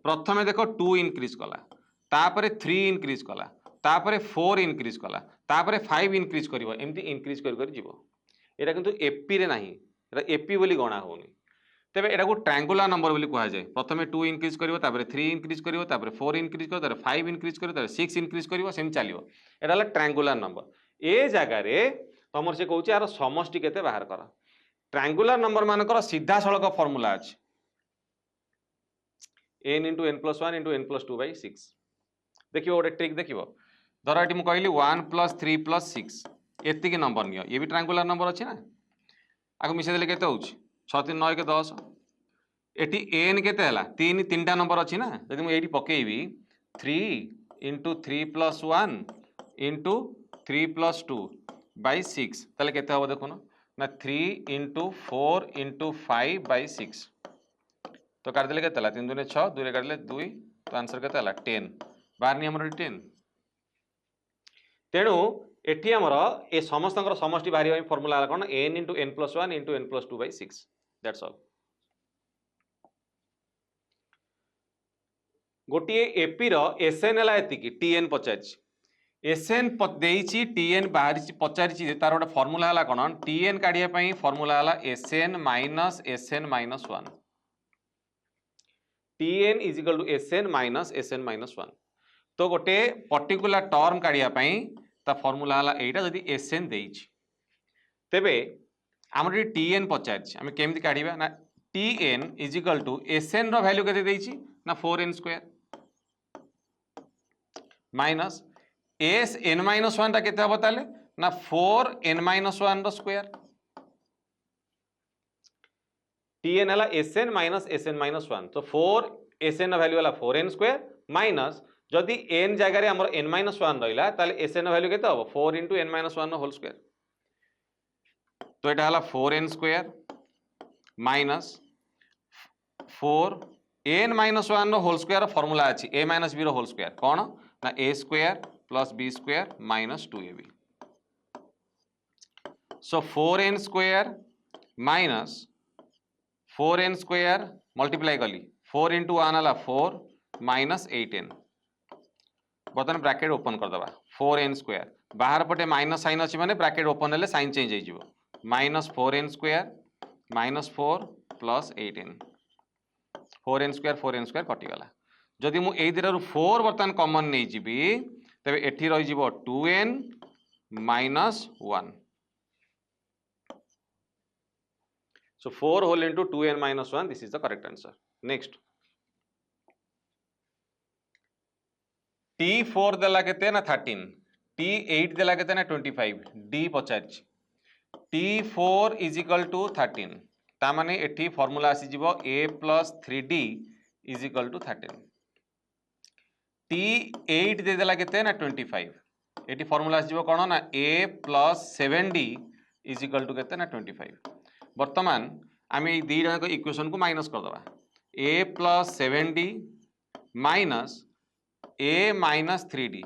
प्रथमे देख 2 इनक्रीज कला तापर 3 इनक्रीज कला तापर 4 इनक्रीज कला तापर 5 इनक्रीज करिवो एमती इनक्रीज कर जीवो एटा किंतु एपी रे नाही एटा एपी बोली गणा होनी तेबे एटा को ट्रायंगुलर नंबर बोली कहा जाए प्रथमे 2 इनक्रीज करिवो तापर 3 इनक्रीज करिवो तापर 4 इनक्रीज करिवो तापर 5 इनक्रीज करिवो तापर 6 इनक्रीज करिवो सेम चलिवो एटा हला ट्रायंगुलर नंबर ए जगह रे तमर से कहूची यार समष्टि केते बाहर कर ट्रायंगुलर नंबर मानकर सीधा सड़क फार्मूला अछि n into N plus one into N plus two by six देखिए गोटे ट्रिक देखिए धर ये कहली one plus three plus six एतिक नंबर नियो ये भी ट्रायंगुलर नंबर अच्छी ना आगे मिसेदेले केते होउची 6 3 9 के 10 एटी एन केते हला तीन तीनटा नंबर अच्छी ना यदि मुझे पकेबी 3 into 3 plus one into 3 plus two by six ताले केते हबो देखुन ना 3 इंटू 4 इंटू 5 बाई सिक्स तो काटिदेले केते हला 3 2 6 2 रे काटिले 2 तो आंसर केते हला 10 बाहर नि हमर 10 तेणु एठी हमर ए समस्त समष्टि बाहर फॉर्मूला कौन n into N plus one into N plus two by six that's all गोटे एपी एसएन है एति टीएन पचार एसएन देइछि टीएन बाहर पचार तार गोटे फॉर्मूला है कौन टीएन काढ़ापी फॉर्मूला है SN minus one TN is equal to SN minus one तो गोटे पर्टिकुलर टर्म काढ़ापी ता फॉर्मूला है एटा जदि एसएन देइछि तेबे आम टीएन पचार आम केमती काढ़ा ना TN is equal to SN रो वैल्यू केते देइछि ना 4n square minus S N minus one केते हबो ताले ना 4n माइनस वन रो स्क्वायर टीएन है एसएन माइनस वन तो 4 एसएन वैल्यू है 4n स्क्वायर माइनस जदि n जगह आम n माइनस वन रहा ताले एसएन वैल्यू केते हबो 4 into n minus one whole square तो यहाँ है 4n square minus 4 n minus one whole square formula अच्छी a minus B whole square कौन ना a square plus b square minus 2ab so 4n square minus 4n square multiply कली 4 into one है 4 minus 8n बर्तमान bracket open करदे 4n square बाहर पटे minus sign अच्छी माने ब्रैकेट ओपन हेले साइन चेंज हो minus 4n square minus 4 plus 8n 4n square कटिगला जदि मु एई दिरारु 4 बर्तमान कॉमन नहीं जीबी तबे एठी रही जीवो 2n minus 1 so 4 whole into 2n minus 1 this is the correct answer next t4 देला केते ना 13 t8 देला केते ना 25 d Pachar t4 is equal to 13 ता माने एठी फार्मूला आसी जीवो a plus 3d is equal to 13 t8 दे देला केते ना 25 एठी फार्मूला आसी जीवो कोन ना a plus 7d is equal to केते ना 25 वर्तमान आम ये दी जन इक्वेशन को माइनस करदे a plus 7d minus a minus 3d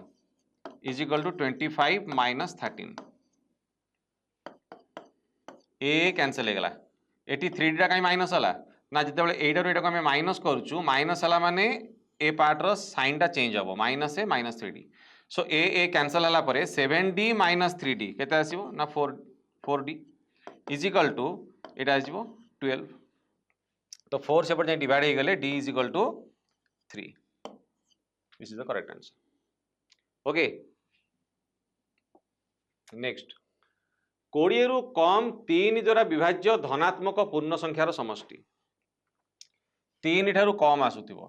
is equal to 25 minus 13 a cancel हो गला एटी 3d टा कहीं माइनस हला ना जिते बळे एटा रो एटा को हम माइनस करछु माइनस हला माने ए पार्ट रो साइन टा चेंज हबो minus a minus 3d so a cancel हला परे 7d माइनस 3d केते आसीबो ना 4d इज इक्वल टू एटा आसीबो 12 तो 4 सेपट जाई डिवाइड हो गले d is equal to 3 this is the correct answer okay next 20 रु कम 3 द्वारा विभाज्य धनात्मक पूर्ण संख्यार समष्टि 3 ठारू कम आसुथिबो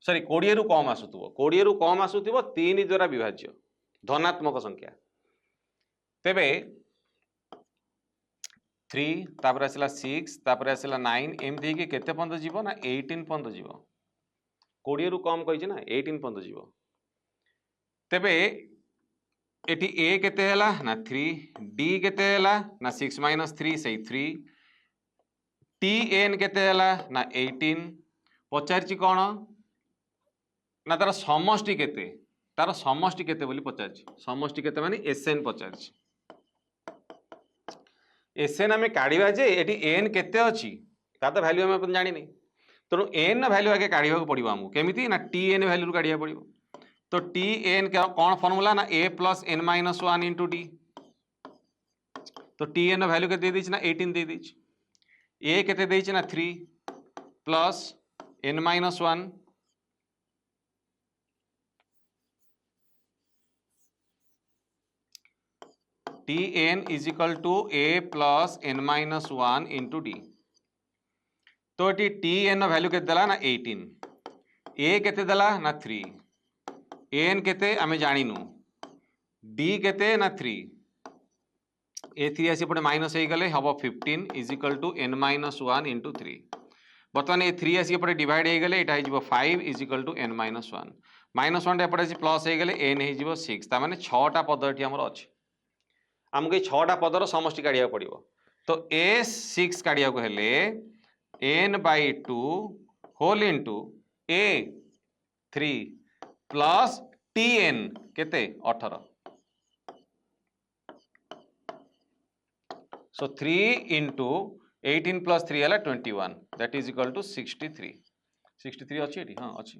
सॉरी 20 रु कम आसुथिबो 20 रु कम आसुथिबो 3 द्वारा विभाज्य धनात्मक संख्या तेबे 3 तापर आसला 6 तापर आसला 9 एमती कि केते पर्यंत जीवो ना 18 पर्यंत जीवो 20 रु कम कहिछि ना 18 पर्यंत जीवो तेबे एटी ए केते हला ना 3 डी केते हला ना 6 माइनस 3 से 3 टी एन केते हला ना 18 पचारछि कोन ना तार समष्टि केते बोली पचारछि समष्टि केते माने एसएन पचारछि एसएन आमे काढिबा जे एटी एन केते अछि ता तो वैल्यू हम जानि नै तेणु एन ना वैल्यू आगे काढिबा पड़िबो हमु केमिति ना टी एन वैल्यू काढिबा पड़िबो तो टी एन कौन फॉर्मूला ना A plus N minus 1 into D तो टी एन वैल्यू के दे दीची ना 18 दे दीची ए केते देची ना 3 plus N minus 1 T N is equal to A plus N minus 1 into D तो ये टी एन वैल्यू के देला ना 18 ए केते देला ना 3 एन केते आमे जानिनु डी केते ना 3 ए 3 आसी पटे माइनस हे गले हबो 15 is equal to N minus 1 into 3 बर्तमान ए 3 आसी पटे डिवाइड हे गले एटा हिजबो 5 is equal to N minus 1 minus 1 एपटे प्लस हे गले एन हिजबो 6 ता माने 6 टा पद एठी हमर अछि हमके 6 टा पदर समष्टि काढिया पड़िबो तो एस 6 काढिया को हेले N by 2 whole into A 3 plus T N केते 18 सो 3 इंटू 18 प्लस 3 है 21 दैट इज इक्वल टू 63 अच्छी एटी हाँ अच्छी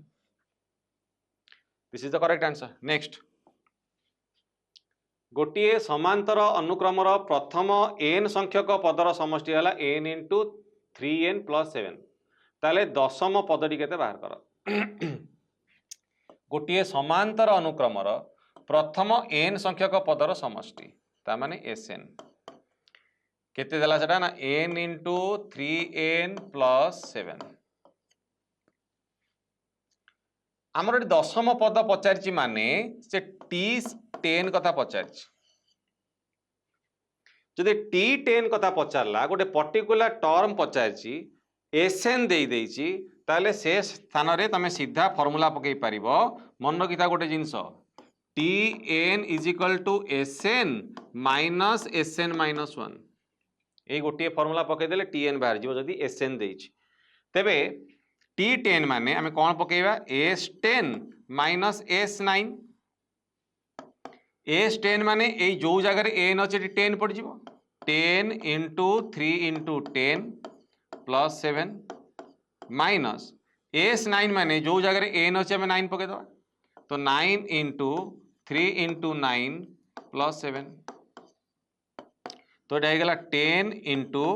this is the correct answer next गोटे समांतर अनुक्रमर प्रथम एन संख्यक पदर समष्टि है एन इंटू 3n प्लस 7 ताले दशम पदटी केते बाहर कर गोटे समांतर अनुक्रमर प्रथम एन संख्यक पदर समष्टि ता माने एसएन केते देला सेटा ना n इंटू 3n प्लस 7 आमर दशम पद पचारछि माने से t10 कथा पचारछि जदि t10 कथा पचारला गोटे पर्टिकुलर टर्म पचारछि एसएन दे देछि ताले से स्थान रे तमे सीधा फार्मूला पकई पारिबो मन रखिता गोटे जिंस tn is equal to SN minus SN minus 1 ए गोटे फार्मूला पकई देले tn बाहर जीवो जदि एसएन देछि तेबे t10 माने आमे कोन पकेइबा s10 माइनस s9 s10 माने ए जो जगह n अछि 10 पड़ जीवो 10 into 3 into 10 plus 7 minus s9 माने जो जगह n अछि आमे 9 पके दबा तो 9 इंटू 3 इंटू 9 प्लस 7 तो एटा गला 10 इंटू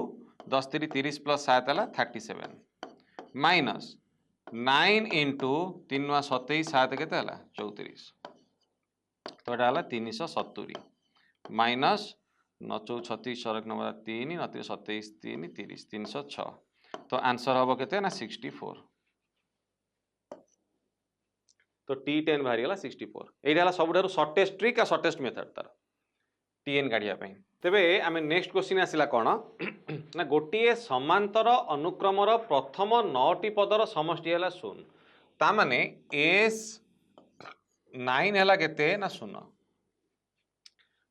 10 3 30 प्लस 7 है 37 माइनस 9 इंटू 3 27 7 के 34 तो एटा हला 370 माइनस 9 36 सरक नंबर 3 9 27 3 30 306 तो आंसर हम केते ना 64 तो t10 बाहरी गला 64 एटा हला सबुठारु शॉर्टेस्ट ट्रिक आ शॉर्टेस्ट मेथड तार tn काढिया पई तेबे आमे नेक्स्ट क्वेश्चन आसिला कोन ना गोटिए समांतर अनुक्रमर प्रथम 9टी पदर समष्टि हला 0 ता माने s9 हला केते ना 0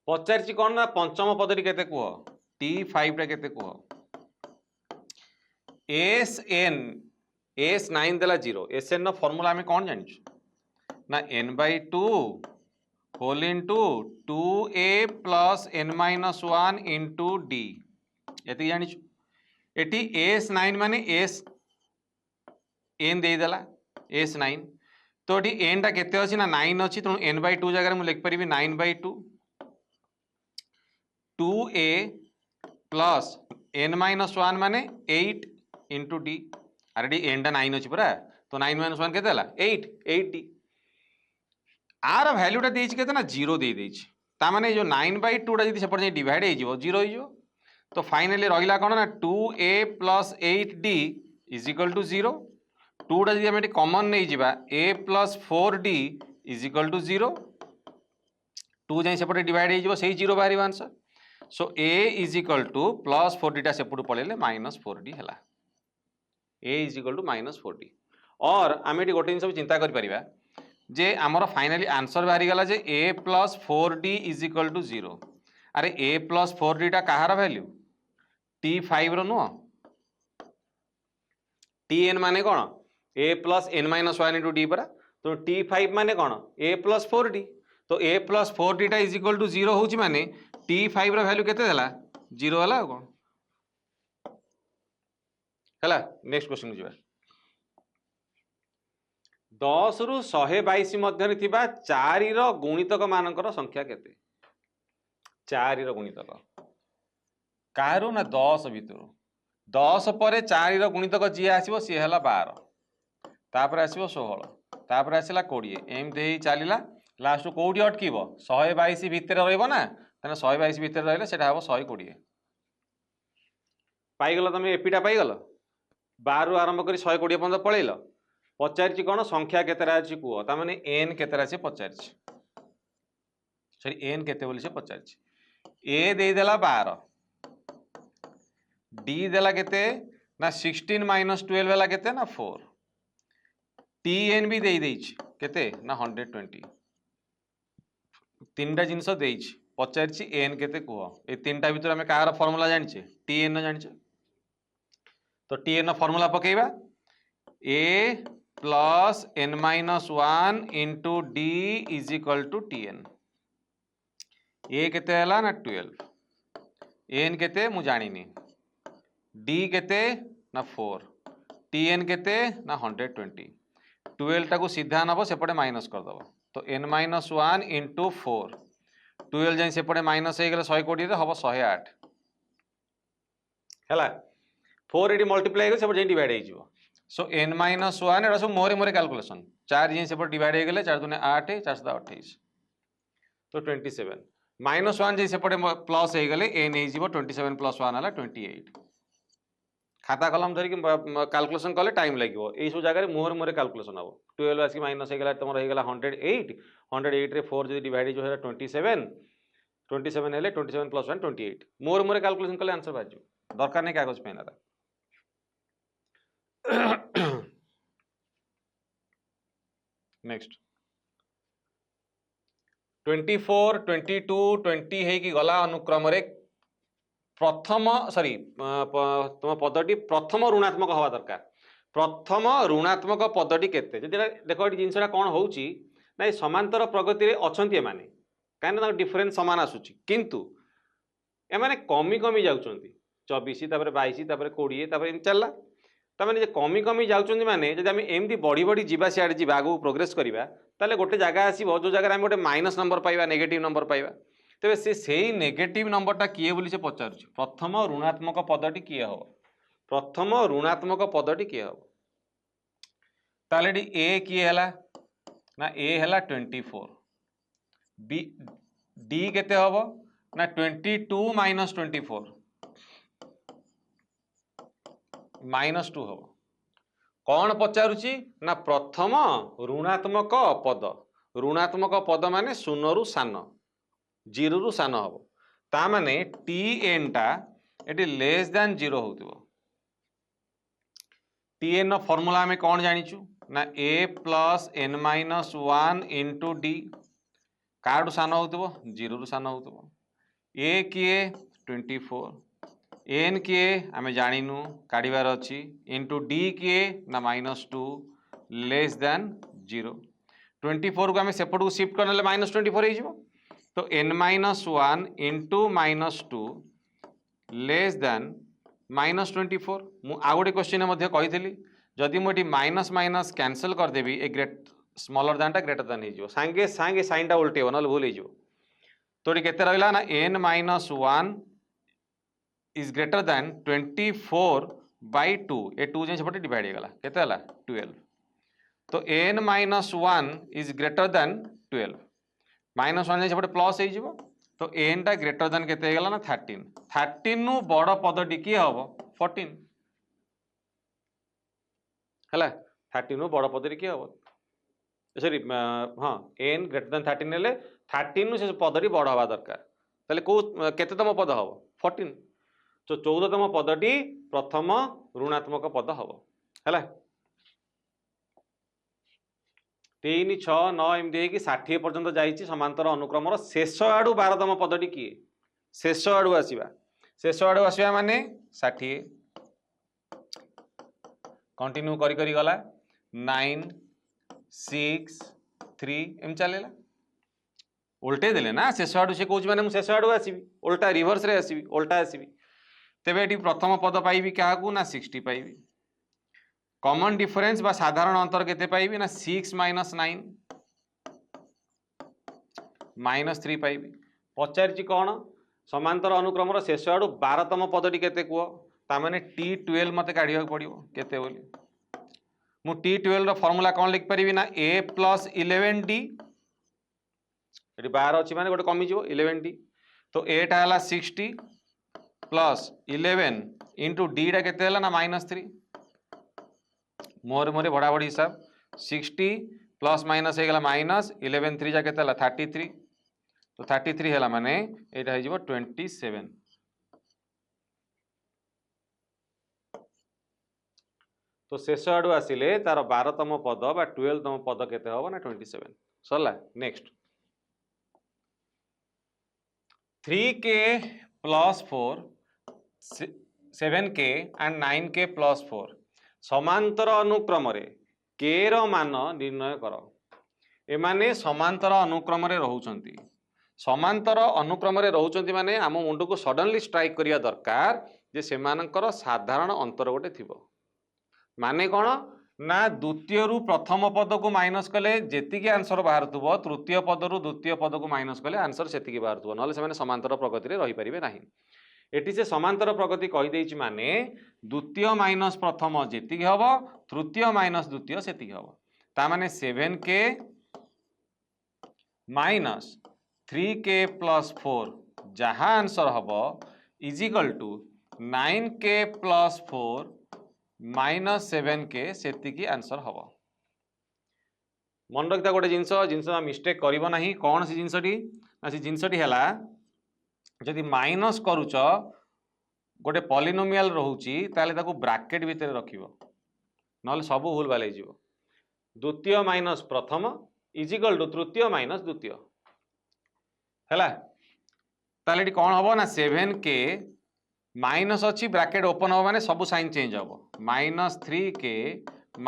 पचारछि कोन ना पंचम पदटी केते कुह t5 टा केते कुह s9 देला 0 sn नो फार्मूला हमें कोन जानि ना n/2 whole into 2a plus n minus 1 into d ये जानी एटी s9 माने s n दे देला s9 तो एटी n टा केते अछि ना 9 अछि तो n/2 जगह मु लिख परिबी 9/2 2a प्लस n माइनस 1 माने 8 इंटू d अरे डी n टा 9 अछि पूरा तो 9 माइनस 1 केते हला 8 8d आर वैल्यू टा देछि केते ना 0 दे देछि ताने जो 9/2 जी सेपटे डिवाइड हो 0 हो तो फाइनाली रहा कौन ना 2a + 8d is equal to 0 2टा जी आम कमन नहीं जावा a + 4d is equal to 0 2 जाए सेपटे डिवाइड हो 0 बाहर answer so a is equal to +4d सेपटू पड़े -4d है a is equal to -4d और आम ये गोटे जिन चिंता करा जे आमर फाइनाली आंसर बाहरी गला जे a + 4d is equal to 0 अरे a + 4d टा कहार वैल्यू T5 रो नुह Tn माने कौन a + n - 1 * d परा तो T5 माने कौन a + 4d तो a + 4d टा इज इक्वल टू 0 होची माने T5 रो वैल्यू केते देला 0 हला कौन हला नेक्स्ट क्वेश्चन जीवा 10 रु 122 मध्य थिबा 4 रो गुणितक मानकर संख्या केते 4 रो गुणितक कारू ना 10 भितर 10 पर 4 रो गुणितक जी आसीबो सी हला 12 तापर आसीबो 16 तापर आसीला 20 एमते ही चलीला लास्ट कोडी अटकीबो 122 भितर रहइबो ना तने 122 भितर रहले सेटा हबो 120 पाइगल तमे एपीटा पाइगल 12 रु आरंभ करी 120 पर्यंत पळेइलो पचारछि कोन संख्या केतेरा अछि कुओ ता माने n केतेरा अछि पचारछि सॉरी n केते बोली से पचारछि a दे देला 12 d देला केते ना 16 - 12 वाला केते ना 4 tn भी दे देछि केते ना 120 तीनटा जिंस देछि पचारछि n केते कुओ ए तीनटा भीतर हमें कहार फार्मूला जानिछे tn जानिछे तो tn फार्मूला पकेइबा a + n - 1 * d is equal to tn a केते हला ना 12 n केते मु जानिनी d केते ना 4 tn केते ना 120 12 टाको सीधा नबो सेपटे माइनस कर दबो तो n - 1 * 4 12 जाई सेपटे माइनस हे गेले 120 रे हबो 108 हैला 4 एडी मल्टीप्लाई हे सेपटे डिवाइड हे जिवो सो n - 1 एटा सब मोरे मोरे कैलकुलेशन 4 जाई सेपटे डिवाइड हे गेले 4 दूने 8 4 7 28 तो 27 -1 जाई सेपटे प्लस हे गेले n हे जिवो 27 + 1 हला 28 खाता कलम धरिक कैलकुलेशन कले टाइम लगे यही सब जगह मोहर मोहर कैलकुलेशन हम 12 आसिक माइनस होगा तुम रहीगला 108 108 रे 4 जो डिवाइड हो 27 27 हेले 27 + 1 28 मोहर मोहर कैलकुलेशन कले आंसर बाजू दरकार नहीं कागज पेन नेक्स्ट 24 22 20 है कि गला अनुक्रम रे प्रथम सॉरी तुम पदटी प्रथम ऋणात्मक हवा दरकार प्रथम ऋणात्मक पदटी केते जदि देखो ये जिनसा कौन होउची ना समांतर प्रगति रे अछंती एमाने कहीं डिफरेन्स सामान आसुची किंतु एमाने कमी कमी जाउचंती 24 तापर 22 तापर 20 तापर इन चलला तमाने कमी कमी जाउचंती माने जदि हम एमती बढ़ी बढ़ी जीवा सियाड जीवा आगु प्रोग्रेस करिवा ताले गोटे जगह आसीबो जो जगह हम गोटे माइनस नंबर पाइबा नेगेटिव नंबर पाइबा तेरे से नेगेटिव नंबरटा किए बोली से पचारुछि प्रथम ऋणात्मक पदटी किए हम प्रथम ऋणात्मक पदटी किए हम ताले ए किए हला ना ए हला 24 बी डी केते हबो ना 22 - 24 -2 हबो कौन पचारुछि ना प्रथम ऋणात्मक पद माने शून्य रु सान 0 रु सान हम ता माने tn टा eighty less than 0 होतिबो tn formula में कौन जानिछु ना a + n - 1 * d कार्ड सान होतिबो 0 रु सान होतिबो a किए 24 n किए आमे जानिनु काढिबार अछि इनटू d किए ना -2 लेस दैन 0 24 को आमे सेपट को शिफ्ट करनले -24 हे जिवो तो n - 1 * -2 लेस दैन -24 मु आ गोटे क्वेश्चन मध्ये कहितली जदि मु एटी माइनस माइनस कैंसिल कर देबी ए ग्रेट स्मॉलर दैन टा ग्रेटर दैन हे जिवो सांगे सांगे साइन टा उल्टेबो नल भूल हे जिवो तोडी केते रहला ना n - 1 इज ग्रेटर दैन 24/2 ए 2 जे सेपटे डिवाइड हे गला केते हला 12 तो n - 1 इज ग्रेटर दैन 12 -1 जे सेपटे प्लस हे जिवो तो एन टा ग्रेटर देन केते गला ना 13 13 नु बड़ पदटी की हबो 14 हला 13 नु बड़ पदटी की हबो सॉरी हाँ एन ग्रेटर देन 13 हेले 13 नु से पदटी बड़ हवा दरकार ताले को केतेतम पद हबो 14 तो 14तम पदटी प्रथम ऋणात्मक पद हबो हला 3 6 9 एमती कि 60 पर्यंत जाइए समांतर अनुक्रमर शेष आड़ू 12तम पदटी किए शेष आड़ू आसवा शेष आड़ू आसवा माने 60 कंटिन्यू करी करी गला 9 6 3 एम चलेला उल्टे देले ना शेष आड़ू से कौच माने शेष आड़ू आसबि उल्टा रिवर्स रे आसबि उल्टा आसबि तेबे एटी प्रथम पद पाइबी क्या ना 60 पाइबी कॉमन डिफरेंस बा साधारण अंतर केते पाइबी ना 6 माइनस 9 माइनस 3 पाइबी पचारि कौन समांतर अनुक्रम शेष आड़ू 12तम पदटी केते कुह ता माने T12 मते काढिया पड़िबो केते बोली मु T12 रो फार्मूला कौन लिख परिबी ना a प्लस 11d एटी 12 अछि माने गोटे कमी जिवो 11d तो a टा हला 60 प्लस 11 इंटू d टा केते हला ना -3 मोर मोरे बड़ा बड़ी हिसाब 60 प्लस माइनस हो गला माइनस 11 3 जा केते हला 33 तो 33 हला माने एटा हो जिवो 27 तो शेष आडू आसिले तार 12तम पद बा 12तम पद केते हबो ना 27 सरला next 3k plus 4 7k and 9k plus 4 समांतर अनुक्रम के रो मान निर्णय कर एमाने समांतर अनुक्रम रोचंती समांतर अनुक्रम रोचंती माने आम मुंड को सडनली स्ट्राइक करिया दरकार जे सेमानकर साधारण अंतर गोटे थिबो माने कौन ना द्वितीय रु प्रथम पद को माइनस कले जेतिकी आंसर बाहर थुबो तृतीय पद रु द्वितीय पद को माइनस कले आंसर सेतिकी बाहर थुबो नले से समांतर प्रगति रे रही परिबे नाही एटी से समांतर प्रगति कही देछि माने द्वितीय माइनस प्रथम जेतिकी हबो तृतीय माइनस द्वितीय सेतिकी हबो ता माने 7k माइनस 3k प्लस 4 जहाँ आंसर हबो is equal to 9k plus 4 minus 7k सेतिकी आंसर हबो मन रखता गोटे जिनस मिस्टेक करिवो नाही कौन सी जिनसटी ना सी जिनसटी हला जदि माइनस करूच गोटे पॉलिनोमियल रोची ताले ताको ब्रैकेट भितर रखिबो नले सब भूल भाल हो द्वितीय माइनस प्रथम इज इक्वल टू तृतीय माइनस द्वितीय हैला ताले कौन हम ना 7k माइनस अच्छी ब्रैकेट ओपन हम माने सब साइन चेंज हम -3k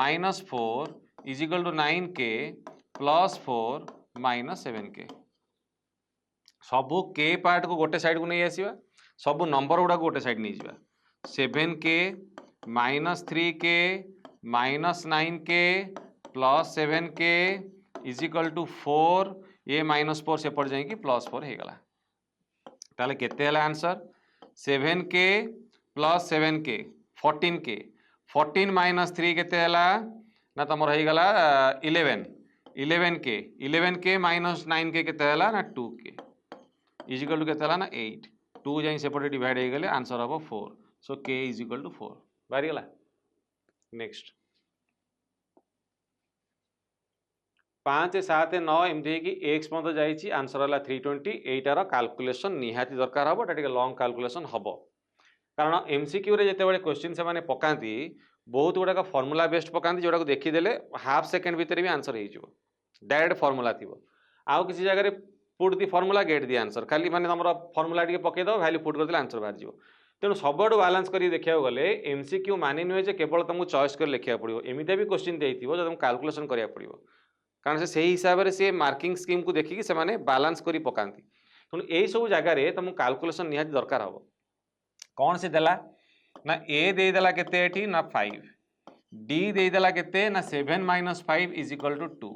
-4 is equal to 9k plus 4 -7k सबू के पार्ट को गोटे साइड को नहीं आसवा सबू नंबर गुड़ा गोटे साइड नहीं जावा 7k -3k -9k plus 7k is equal to 4 ये -4 सेपट जाइए +4 हो गला ताले केते हला answer 7k plus 7k 14k 14 -3 केते हला ना तमर हो गला 11k 11k -9k केते हला ना 2k इज इक्वल टू केते हला ना 8 2 जाई सेपटे डिवाइड हो गले आंसर हबो 4 सो k इज इक्वल टू 4 बारी गला नेक्स्ट 5 7 9 एमती कि x पद जाइए आंसर है 320 एटार कैलकुलेशन निहाती दरकार हम एटा लंग कैलकुलेशन हम कारण एमसीक्यू रे जिते बड़े क्वेश्चन से माने पकांती बहुत गुड़ाक फॉर्मूला बेस्ड पकांती जोड़ा देखीदेले हाफ सेकेंड भितर भी आंसर हो डायरेक्ट फॉर्मूला थी आउ किसी जगह put the formula get the answer खाली माने तुम फॉर्मूला टी पकईद वैल्यू पुट कर आंसर बाहर जाव तेणु सबुठ बालांस कर देखा गले एमसीक्यू मानि नुहे केवल तुमको चॉइस कर लिखा पड़ो एमती भी क्वेश्चन देती जो तुमको कैलकुलेशन करा पड़ो कारण से हिसाब से मार्किंग स्कीम को देखिकी से बालांस कर पकाती तेणु यही सब जगार तुमको कैलकुलेशन निहाती दरकार हम कौन से देला ना ए देदेला केते ना 5 डी देदेला केते ना 7 - 5 is equal to 2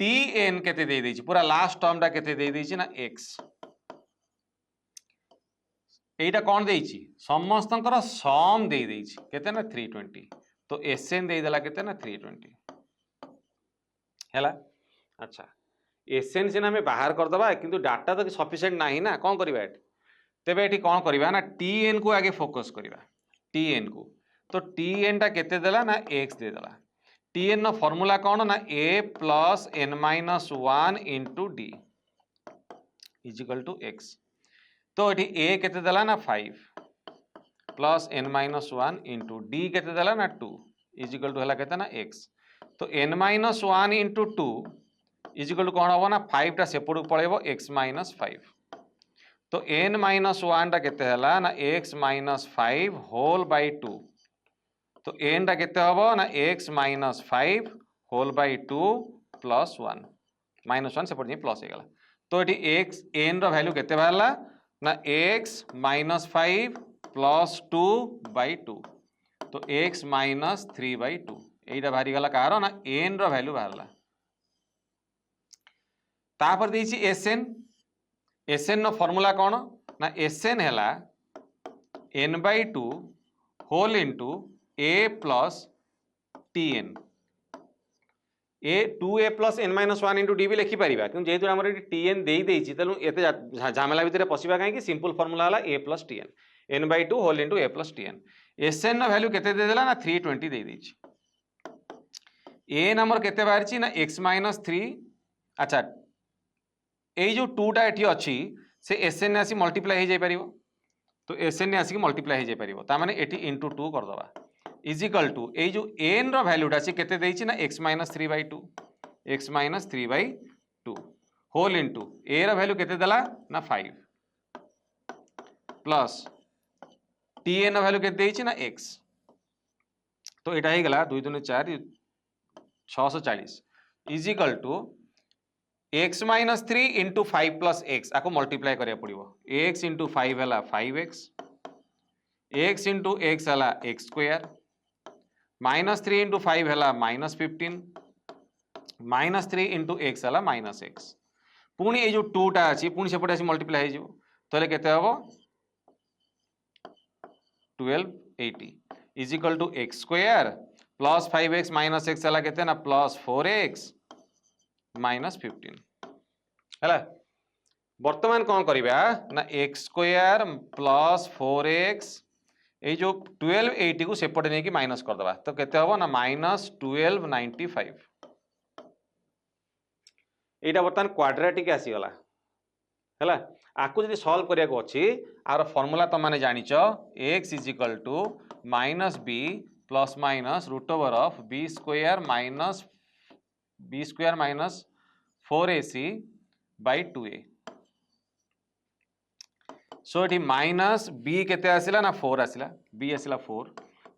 T N केते दे देछि पूरा लास्ट टर्म टा केते दे देछि ना x एटा कौन देछि समस्तंकर सम दे देछि केते ना 320 तो एसएन दे देला केते ना 320 हैला अच्छा एसएन सीना आम बाहर करदे कि डाटा तो सफिसीयंट नहीं ना कौन करवा तेरे ये कौन करवा ना टीएन को आगे फोकस करवा टीएन को तो टीएन टा केते देला ना एक्स देदेला टीएन नो फॉर्मूला कौन ना A plus N minus one into D is equal to X तो ये ए केते देला ना 5 plus N minus one into D केते देला ना 2 इजिकल टू है केते ना एक्स तो N minus one into 2 is equal to कौन हम ना 5 टा सेपट पड़ेब एक्स माइनस 5 तो एन माइनस वन टा केते हला ना एक्स माइनस 5 होल बाय 2 तो एन टा केते हबो ना X minus 5 whole by 2 plus 1 minus 1 सेपट जी प्लस हो गला तो ये एक्स एन रो वैल्यू केते बाहरला ना एक्स माइनस 5 प्लस 2 बाय 2 तो एक्स माइनस 3 बाय 2 यहीटा बाहरी गला कहार ना एन रो वैल्यू बाहरला तापर देछि एसएन एसएन नो फॉर्मूला कौन ना एसएन हैला N by 2 whole into A plus TN A 2a plus N minus 1 into D भी लिखिपर क्योंकि जेहेतु आम टीएन दे देती तेणु एत झमेला भितर पशिबा कहीं सिंपल फॉर्मूला है A plus T N N by 2 whole into A plus T N S N नो वैल्यू केते देदेला ना 320 दे देछि एन आमर केते बाहरी ना एक्स माइनस 3 अच्छा ये जो 2टा एटी अच्छी से एसएन आसी मल्टीप्लाई हो जाई परिबो तो एसएन आसिक मल्टीप्लाई हो जाई परिबो ता माने एटी इंटू 2 करदबा इजिकल टू ये जो एन रो वैल्यूटा से केते देछि ना X minus 3 by 2 X minus 3 by 2 whole into A रो वैल्यू केते देला ना 5 प्लस टी एन रो वैल्यू केते देछि ना एक्स तो एटा ही गला 2 2 4 640 is equal to X minus 3 into 5 plus X आपको मल्टीप्लाई करिया पड़िबो एक्स इंटू 5 है 5x एक्स इंटू एक्स है एक्स स्क्वायर माइनस 3 इंटू 5 है माइनस 15 माइनस 3 इंटू एक्स है माइनस एक्स पुणी ये जो 2टा अच्छी पुणी सेपटे आसी मल्टीप्लाई हो तो केते हबो 1280 is equal to x square plus 5x minus x है केते ना प्लस 4x माइनस 15 है बर्तमान कौन करवा ना एक्स स्क्वायर प्लस 4x ये जो 1280 को सेपटे नहीं कि माइनस करदे तो केते हबो ना माइनस 1295 यहाँ बर्तमान क्वाड्रेटिक आसीगला है आपको जब सल्व करने अच्छी आर फॉर्मूला तुम मैंने जानिच X is equal to minus B plus minus root over of B square minus 4ac by 2a so ये माइनस बी केते आसिला ना 4 आसिला बी आसिला 4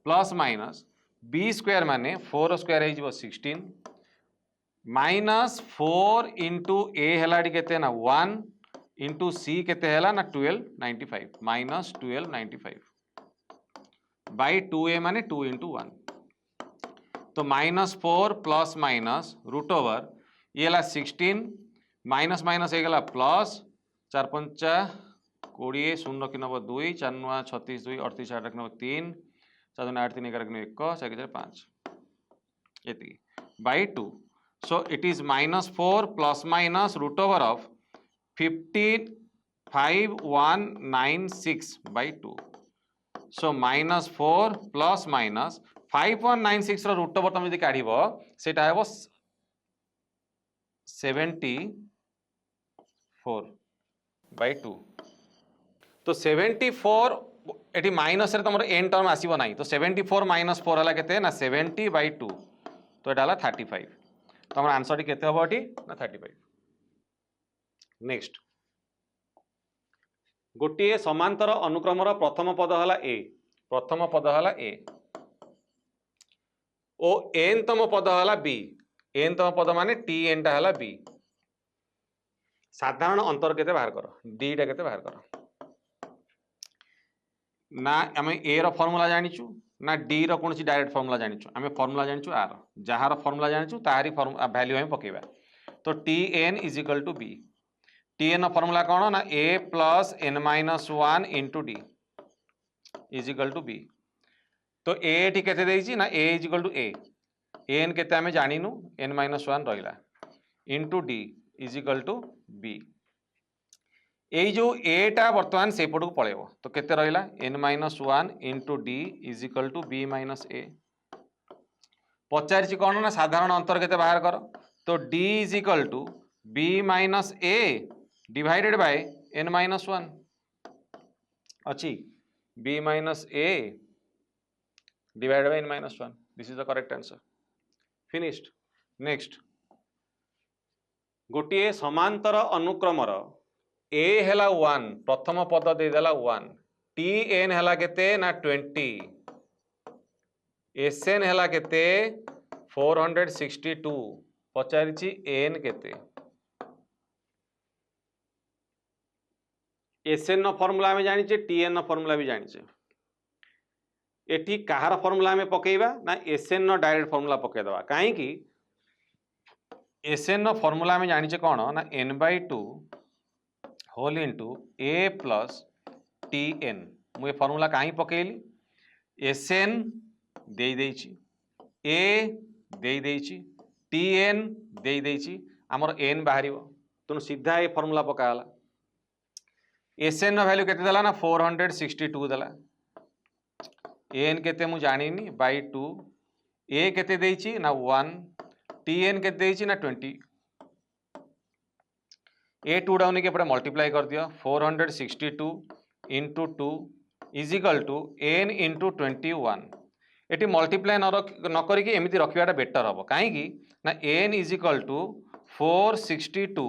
प्लस माइनस बी स्क्वायर माने 4 स्क्वायर हो 16 माइनस 4 इंटू ए है केते ना 1 इंटू सी केते है ना 1295 माइनस 1295 बाय 2a माने 2 इंटू 1 तो minus 4 plus minus root over ये 16 माइनस माइनस हो गला प्लस 4 5 20 शून्य कि नब 2 4 9 36 2 38 8 नब 3 4 8 3 11 1 4 5 ये bye 2 so it is minus 4 plus minus root over of 55196 by 2 so minus 4 plus minus 5196 row root over तुम यदि काढ़िबो सेटा हेबो 74 by 2 तो 74 एटी माइनस रे तुम एन टर्म आसीबो नाही तो 74 माइनस 4 हला केते ना 70 by 2 तो एटा हला 35 तो हमारा आंसर टी केते हबो एटी ना 35 नेक्स्ट गोटे समांतर अनुक्रमर प्रथम पद हला ए ओ एन तम पद हला बी एन तम पद माने टी एन टा हला बी साधारण अंतर केते बाहर कर डी टा केते बाहर कर ना आम ए रो फॉर्मूला जानिचु ना डी रो कोनसी डायरेक्ट फॉर्मूला जानिचु आम फॉर्मूला जानिचु आर जहार फॉर्मूला जानिचु तारी वैल्यू हम पकेबा तो T N is equal to B T N formula कौन ना A plus N minus 1 into D is equal to B तो ए टी केते देइछि ना A is equal to A N केते आम जानिनु एन माइनस 1 रहिला into D is equal to B यही जो एटा बर्तमान से पटक पलैब तो केते रहिला n minus one into D is equal to B minus A पचारि कौन ना साधारण अंतर केते बाहर कर तो d is equal to B minus A divided by n minus one अच्छी b minus A divided by n minus one this is the correct answer finished next गोटे समांतर अनुक्रमर ए हैला 1 प्रथम पद देदेला 1 टी एन हैला केते ना 20 एस एन हैला केते 462 पचारिछि एन केते एस एन फॉर्मूला में जानिचे टी एन फॉर्मूला भी जानिचे एठी कहार फॉर्मूला में पकेइबा ना एस एन डायरेक्ट फॉर्मूला पके दवा काहे कि एस एन फॉर्मूला में जानिचे कोन ना n/2 whole into A plus T N मुझे फॉर्मूला कहीं पकेली एस एन दे देइछि ए दे देइछि टी एन दे देइछि हमर एन बाहर तेणु सीधा ये फॉर्मूला पकाला एस एन वैल्यू केते देला ना 462 देला एन केते मु जानिनी बाय 2 ए केते देइछि ना 1 टी एन केते देइछि ना 20 ए टू डाउन के मल्टीप्लाई कर दियो 462 into 2 is equal to n into 21 ये मल्टीप्लाई न करके एमती रखा बेटर हम कहीं ना n is equal to 462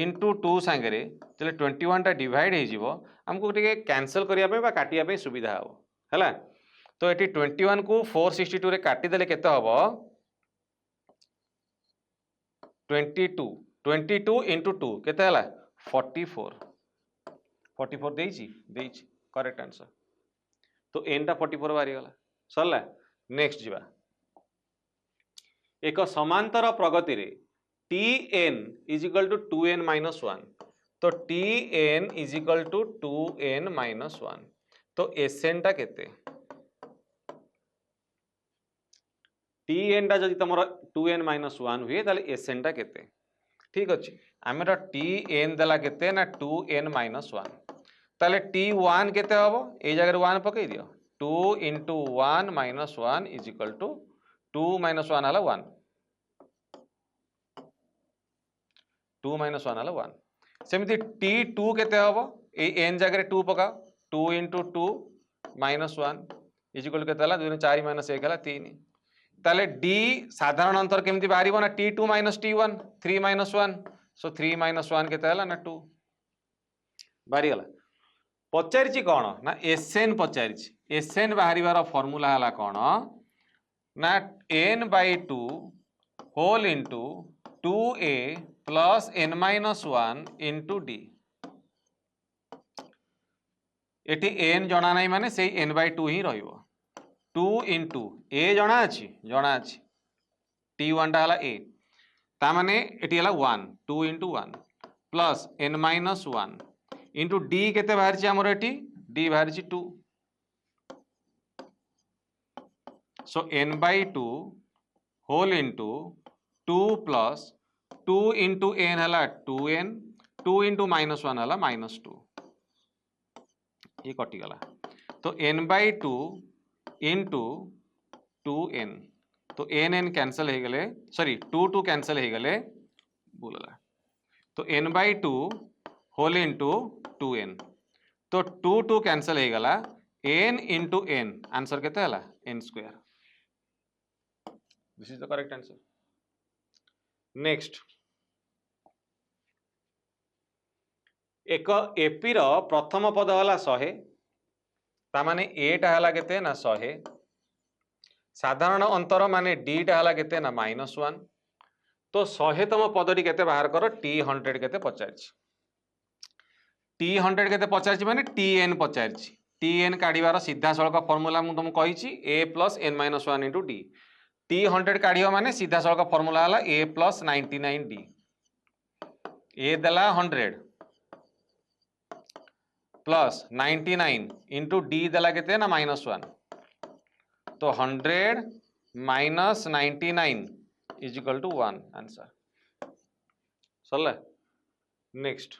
into 2 सांगे जो 21 डिवाइड हो आमको कैंसल करने काटिया सुविधा हम है तो ये 21 को 462 रे काटिदेले केते हम 22 इंटू 2 केते हला 44 देइछि करेक्ट आंसर तो एन टा 44 बाहरी गला सरला नेक्स्ट जीवा एक समांतर प्रगति रे t N is equal to 2n minus 1 तो T N is equal to 2n minus 1 तो एस एन टा केते टी एन टा जदि तमरो 2n माइनस 1 हुए ताले एस एन टा केते ठीक अच्छे आमर टी एन देला केते ना 2n माइनस 1 ताले टी वन केते हबो ए जगह 1 पकई दियो 2 into 1 minus 1 is equal to 2 minus 1 हला 1 2 माइनस 1 हला 1 सेमिति टी 2 केते हबो ए एन जगह 2 पका 2 इंटू 2 माइनस 1 इज इक्वल केते हला 2 4 माइनस 1 हला 3 ताले डी साधारण अंतर केमती बाहर ना T2 माइनस T1 3 माइनस 1 सो 3 माइनस 1 केते हला ना 2 बाहरी गला पचारिछि कोन ना एसएन पचारिछि एसएन बाहरिबार फार्मूला हला कोन ना n/2 whole into 2a plus n minus 1 into d एटी n जणा नहीं माने से n/2 ही रहिबो 2 इंटू ए जना अच्छी T1 टा हला ए ता माने एटी हला 1 2 into 1 plus n minus 1 into D केते बाहर आमर एटी डी बाहर 2 so n/2 whole into 2 plus 2 into n हला 2n 2 इंटू माइनस 1 हला माइनस 2 ये कटि गला तो n/2 इंटू 2n तो n कैंसल हो गले सॉरी 2 कैंसल हो गले बोलला तो n/2 होल इंटू 2n तो 2 कैंसल हो गला n इंटू n आंसर केते हला n square this is the correct answer next एक एपी रो प्रथम पद हला 100 ता माने ए टा हला केते ना 100 साधारण अंतर माने डी टा हला केते ना -1 तो 100तम पदटी केते बाहर कर टी 100 केते पचारछि टी 100 केते पचारछि माने टी एन पचारछि टी एन काढिबार सीधा सळक फार्मूला मु तुम कहिछि a + n-1 * d टी 100 काढियो माने सीधा सळक फार्मूला हला a + 99 d a देला 100 प्लस 99 इंटू डी देला केते ना -1 तो 100 minus 99 is equal to 1 answer सरला नेक्स्ट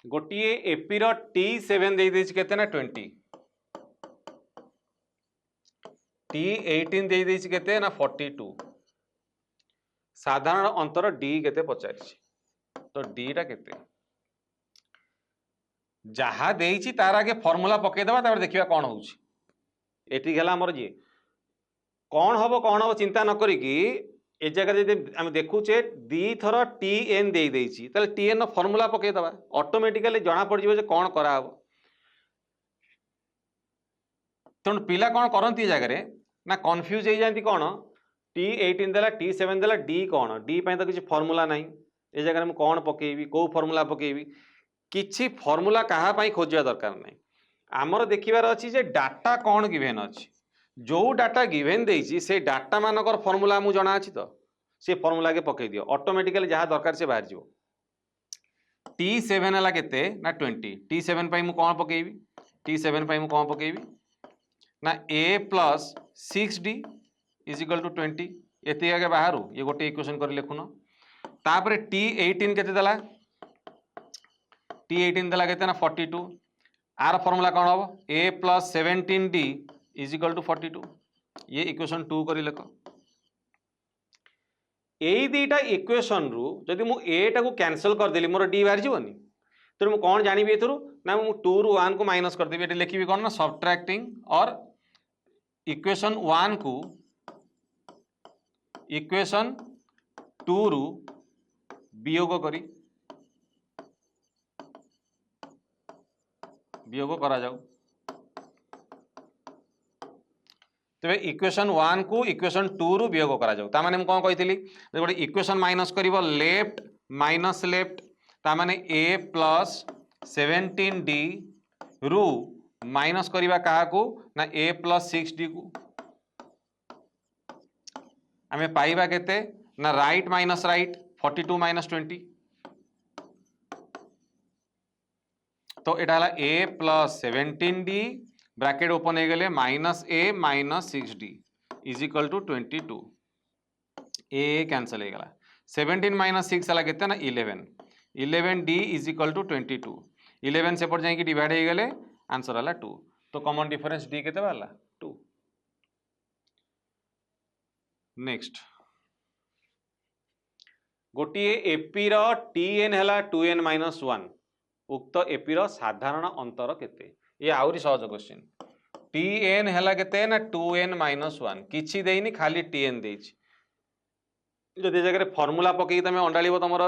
गोटे एपीर T7 दे देछि केते ना 20 T18 दे देछि केते ना 42 साधारण अंतर D केते पचारिछि तो D टा केते जहा देछि तार आगे फॉर्मूला पके दबा तापर देखिबा कोन होउछि एठी गेला हमर जे कोन हबो चिंता न करी कि ए जगह जदि आम देखुचे दी थर Tn दे देछि ताले Tn फॉर्मूला पके दबा ऑटोमेटिकली जना पड़ जिवो जे कोन करा हबो तण पिला कोन करंती जगह रे ना कंफ्यूज हो जाती कौन T18 देला T7 देला D कौन D पे तो किसी फॉर्मूला नहीं ए जगह मैं कौन पकेबी को फॉर्मूला पकेबी किसी फॉर्मूला कहा पाई खोजिया दरकार नहीं आमर देखिबार अछि जे डाटा कौन गिवेन अछि जो डाटा गिवेन देछि से डाटा मानकर फॉर्मूला मु जणा अछि तो से फॉर्मूला के पके दियो ऑटोमेटिकली जहाँ दरकार से बाहर जिवो T7 हला केते ना 20 T7 पाई मु कौन पकेबी T7 पाई मु कौन पकेबी ना a plus 6d is equal to 20 एति आगे बाहर ये गोटे इक्वेशन कर लिखुन तापर T18 केते देला T18 देला केते ना 42 आर फॉर्मूला कौन हम a plus 17d is equal to 42 ये इक्वेशन 2 करी लिख एई दीटा इक्वेशन रु जदि मु a टा को कैंसिल कर देली मोर d बाहर जीवनी तो मु कौन जानिबी एथरु ना मु 2 रु 1 को माइनस कर देबी एटी लिखिबी कौन ना सबट्रैक्टिंग और इक्वेशन 1 को इक्वेशन 2 रु वियोग करा जाऊ तेरे इक्वेशन 1 को इक्वेशन 2 रु वियोग करा जाऊ ता माने हम कोन कहितली गोटे इक्वेशन माइनस करिवो लेफ्ट माइनस लेफ्ट ता माने a प्लस 17d रु माइनस करिवा कहा को ना a प्लस 6d को आमे पाइबा केते ना राइट माइनस राइट 42 माइनस 20 तो एटा हला a plus 17d bracket open हो गले minus a minus 6d is equal to 22 a cancel हो गला 17 माइनस 6 हला केते ना 11d इज इक्वल टू 22 11 से पर जाई कि डिवाइड हो गले आंसर हला 2 तो कॉमन डिफरेंस d केते वाला 2 नेक्स्ट गोटे एपी रो Tn हला 2n माइनस 1 उक्त एपी रो साधारण अंतर केते ये आउरी सहज क्वेश्चन Tn हला केते ना 2n माइनस 1 किछि देइनी खाली Tn देछि जदि जगह फॉर्मूला पकई तमे अंडालिबो तमरो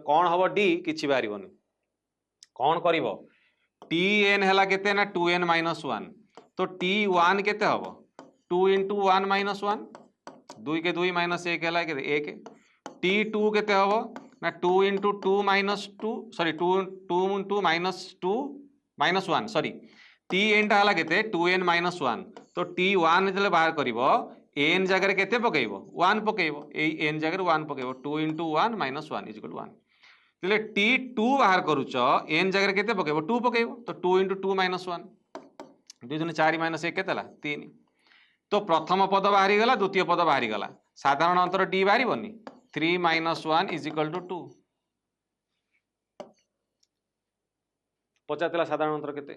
कोन हबो d किछि बारिबोनी कोन करिवो Tn हला केते ना 2n माइनस 1 तो T1 केते हबो 2 into 1 माइनस 1 2 के 2 माइनस 1 हला केते 1 T2 केते हबो ना 2 into 2 minus 2 sorry 2 into minus 2 minus 1 sorry Tn टा हला केते 2n माइनस 1 तो T1 जले बाहर करिवो n जगह रे केते पकेइबो 1 पकेइबो एई n जगह रे 1 पकेइबो 2 into 1 minus 1 is equal to 1 तले T2 बाहर करूछ n जगह रे केते पकेइबो 2 पकेइबो तो 2 into 2 माइनस 1 2 दुनी 4 माइनस 1 केतेला 3 तो प्रथम पद बाहरी गला द्वितीय पद बाहरी गला साधारण अंतर d बाहरी बनी 3 माइनस 1 इज इक्वल टू 2 पचातला साधारण अंतर केते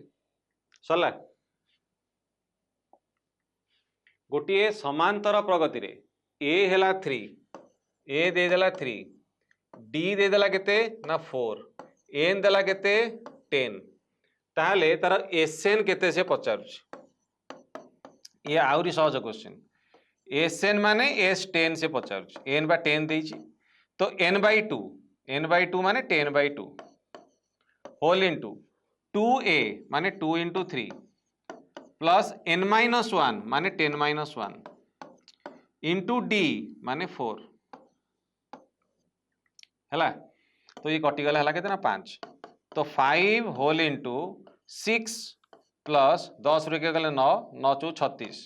सरला गोटे समांतर प्रगति रे a हेला 3 a दे देला 3 d दे देला केते ना 4 n देला केते 10 ताले तार sn केते से पचारुछ ये आउरी सहज क्वेश्चन sn माने s10 से पचारुछ n बा 10 देछि तो n/2 माने 10/2 होल इनटू 2a माने 2 into 3 प्लस n-1 माने 10-1 इंटू d माने 4 हैला तो ये कटिगला है केतना 5 तो 5 होल इंटू 6 प्लस 10 रु के गले 9 9 चौ 36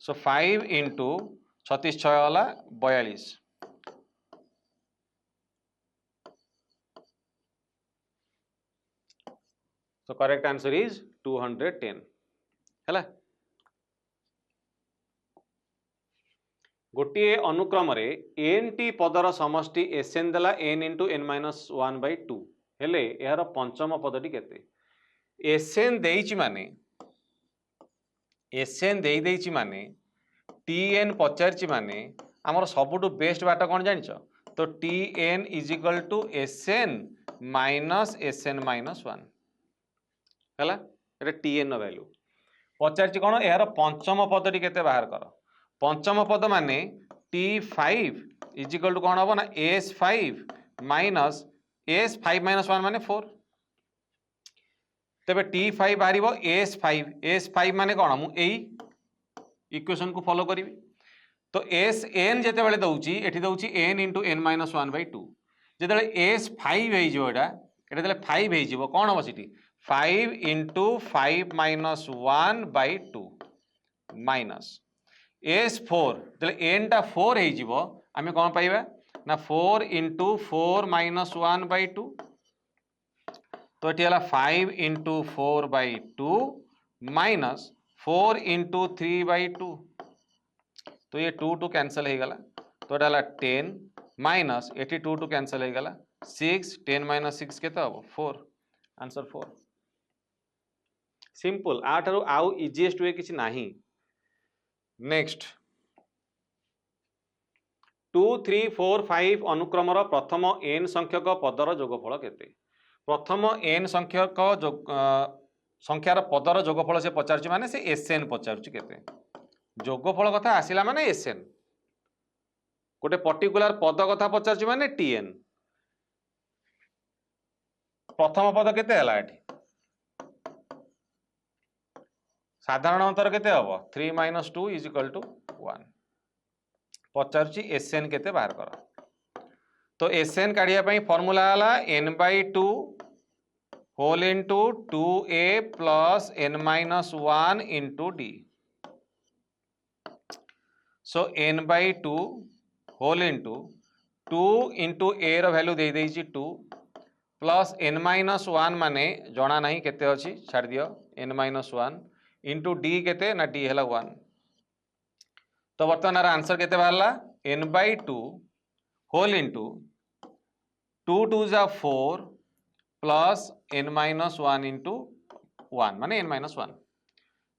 सो 5 इंटू 36 6 वाला 42 so correct answer is 210 हैला गोटे अनुक्रम एन टी पदर समष्टि एसएन देला n into n minus one by two हेले यार पंचम पदटी केते एसएन देइछि माने एसएन देई देइछि माने टीएन पचारछि माने आमर सबुठु बेस्ट बाट कौन जानिछ तो TN is equal to SN minus SN minus one है टीएन वैल्यू पचारछि कौन यार पंचम पदटी केते बाहर कर पंचम पद माने T5 इज इक्वल टू कौन हम ना S5 minus S5 minus one माने 4 तेबे T5 बाहर S5 माने कौन मुझे इक्वेशन को फॉलो करी तो Sn जिते बड़े दउची एठी दउची n into n minus one by two जिते S5 हो 5 हो कौन हम सीटी 5 into 5 minus one by two minus S4 जब n टा 4 हो आम कौन पाइबा ना 4 into 4 minus one by to तो ये 5 into 4 by two minus 4 into 3 by two तो ये 2 2 कैंसल हो गला तो ये 10 माइनस ये 2 2 कैंसल हो गला 6 10 माइनस 6 के 4 आंसर 4 सिंपल आठारु आउ इजीएस्ट वे किसी नाही नेक्स्ट 2 3 4 5 अनुक्रम प्रथम n संख्यक पदर जोगफल केते प्रथम n संख्यक संख्यार पदर जोगफल से पचार माने से एसएन पचार केते जोगफल कथा आसिला माने एसएन गोटे पर्टिकुलर पद कथा पचार माने टीएन प्रथम पद केते हला एठी साधारण अंतर केते हबो 3 माइनस 2 इज इक्वल टू 1 पचारुची एसएन केते बाहर कर तो एसएन काढिया पई फार्मूला हला n by 2 whole into 2a plus n minus 1 into d so n by 2 whole into 2 into a रो वैल्यू दे देइची 2 प्लस n माइनस 1 माने जणा नहीं केते अछि छाड़ दियो n माइनस 1 इंटू d केते ना d हला 1 तो बर्तमान आंसर केते बाहरला n बाय 2 होल इनटू 2 2 जा 4 प्लस n माइनस 1 इंटू 1 माने n माइनस 1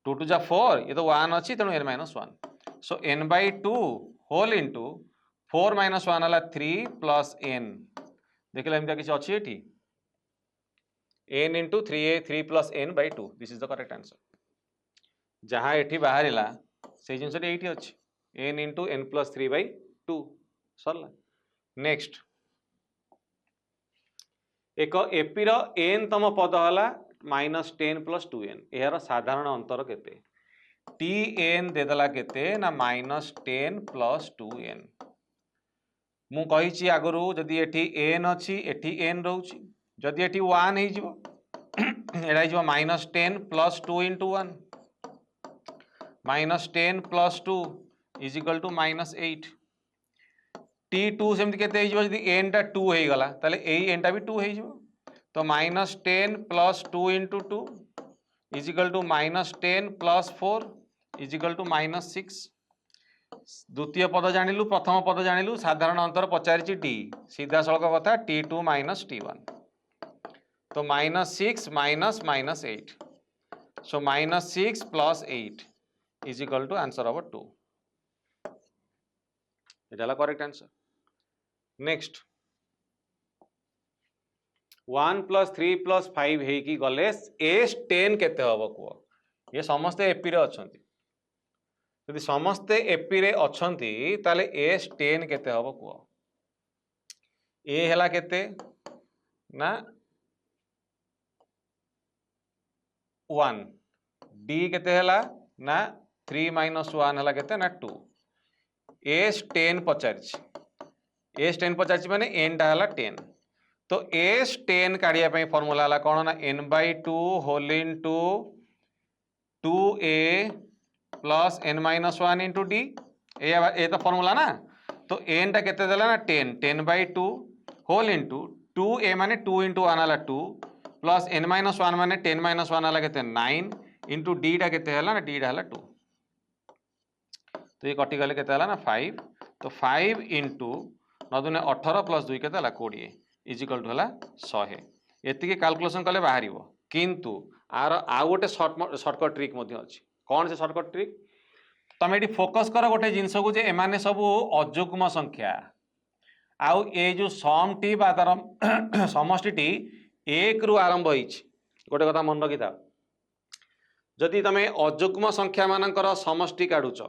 2 2 जा 4 ये तो 1 अच्छी तेणु n minus 1 so n by 2 whole into 4 minus 1 हला 3 प्लस n देखले एमता किछ अछि एठी n into 3 plus n by 2 this is the correct answer जहाँ एठी बाहरिला से जिनस एठी अछि n into n plus 3 by 2 सरला नेक्स्ट एक एपी रो n तम पद हला माइनस 10 प्लस 2n यार साधारण अंतर केते tn देदला केते ना माइनस 10 प्लस 2n मु कहिछि आगरु जदि एठी n अछि एठी n रहउछि जदि एठी 1 हे जिवो एडा जिवो minus 10 plus 2 into 1 minus 10 plus 2 is equal to minus 8 t2 सेमति केते हिजो जदि n टा 2 हे गला ताले एई n टा भी 2 हे जिवो तो minus 10 plus 2 into 2 is equal to minus 10 plus 4 is equal to minus 6 द्वितीय पद जानिलु प्रथम पद जानिलु साधारण अंतर पचारिछि d सीधा सळक कथा t2 माइनस t1 तो minus 6 minus minus 8 so minus 6 plus 8 is equal to answer of 2 इटाला correct answer next 1 plus 3 plus 5 हे की गले S10 केते हबो को ये समस्त एपी रे अछंती यदि समस्त एपी रे अछंती ताले S10 केते हबो को ए हला केते ना 1 d केते हला ना 3 माइनस 1 हला केते ना 2 S10 पचारिछि S10 पचारिछि माने n टा हला 10 तो S10 काढिया पई फार्मूला हला कोन ना n by 2 whole into 2a plus n minus 1 into d ए तो फार्मूला ना तो n टा केते देला ना 10 10 बाय 2 होल इनटू 2a माने 2 इंटू 1 हला 2 प्लस n माइनस 1 माने 10 माइनस 1 हला केते 9 इंटू d टा केते हला ना d टा हला 2 तो ये कटिगले के ना 5 तो 5 इंटू 9 दूने 18 प्लस 2 के 20 इजिकल टू है 100 ये कैलकुलेशन कले बाहर किंतु आर आउ गोटे सर्टकट ट्रिक अच्छी कौन से सर्टकट ट्रिक तुम ये फोकस कर गोटे जिनस को जे एमाने सब अजुग्म संख्या आउ ये जो सम टी बा तार समष्टि टी 1 रु आरंभ होइछि गोटे कथा मन रखी था जदि तुम अजुग्म संख्या मानकर समष्टि काढुच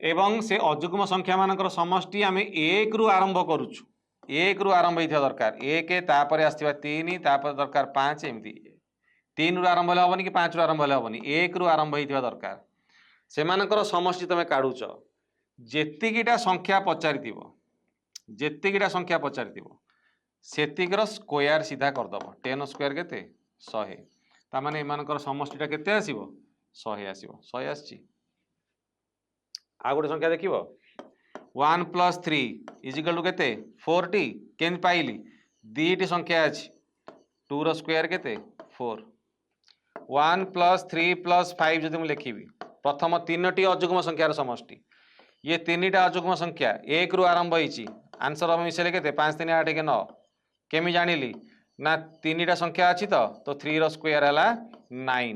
एवं से अजुग्म संख्या मानकर समष्टि आम 1 रु आरंभ करुचु 1 रु आरंभ होता दरकार 1 तापर आसवा 3 तापर दरकार 5 एमती 3 रु आरंभ हेनी कि 5 रु आरंभ हेनी 1 रु आरंभ होता दरकार से समष्टि तुम काढुच जेतिकीटा संख्या पचारि जेतिकीटा संख्या पचारि सेतिकर स्क्वायर सीधा करदब 10 स्क्वायर केते 100 तामाने एमानकर समष्टिटा केते आसीबो 100 आसीबो 100 आसी आ गोटे संख्या देखिबो 1 प्लस 3 इजिकल टू केते 40 केन पाइली दीटी संख्या अछि 2 रो स्क्वायर केते 4 1 प्लस 3 प्लस 5 जदि मु लिखिबी प्रथम तीनटी अजुग्म संख्यार समष्टि ये तीनटा अजुग्म संख्या 1 रु आरंभ होइछि आंसर हम मिसेले केते 5 3 8 के 9 केमी जानिली ना तीनटा संख्या अछि तो 3 रो स्क्वायर हला 9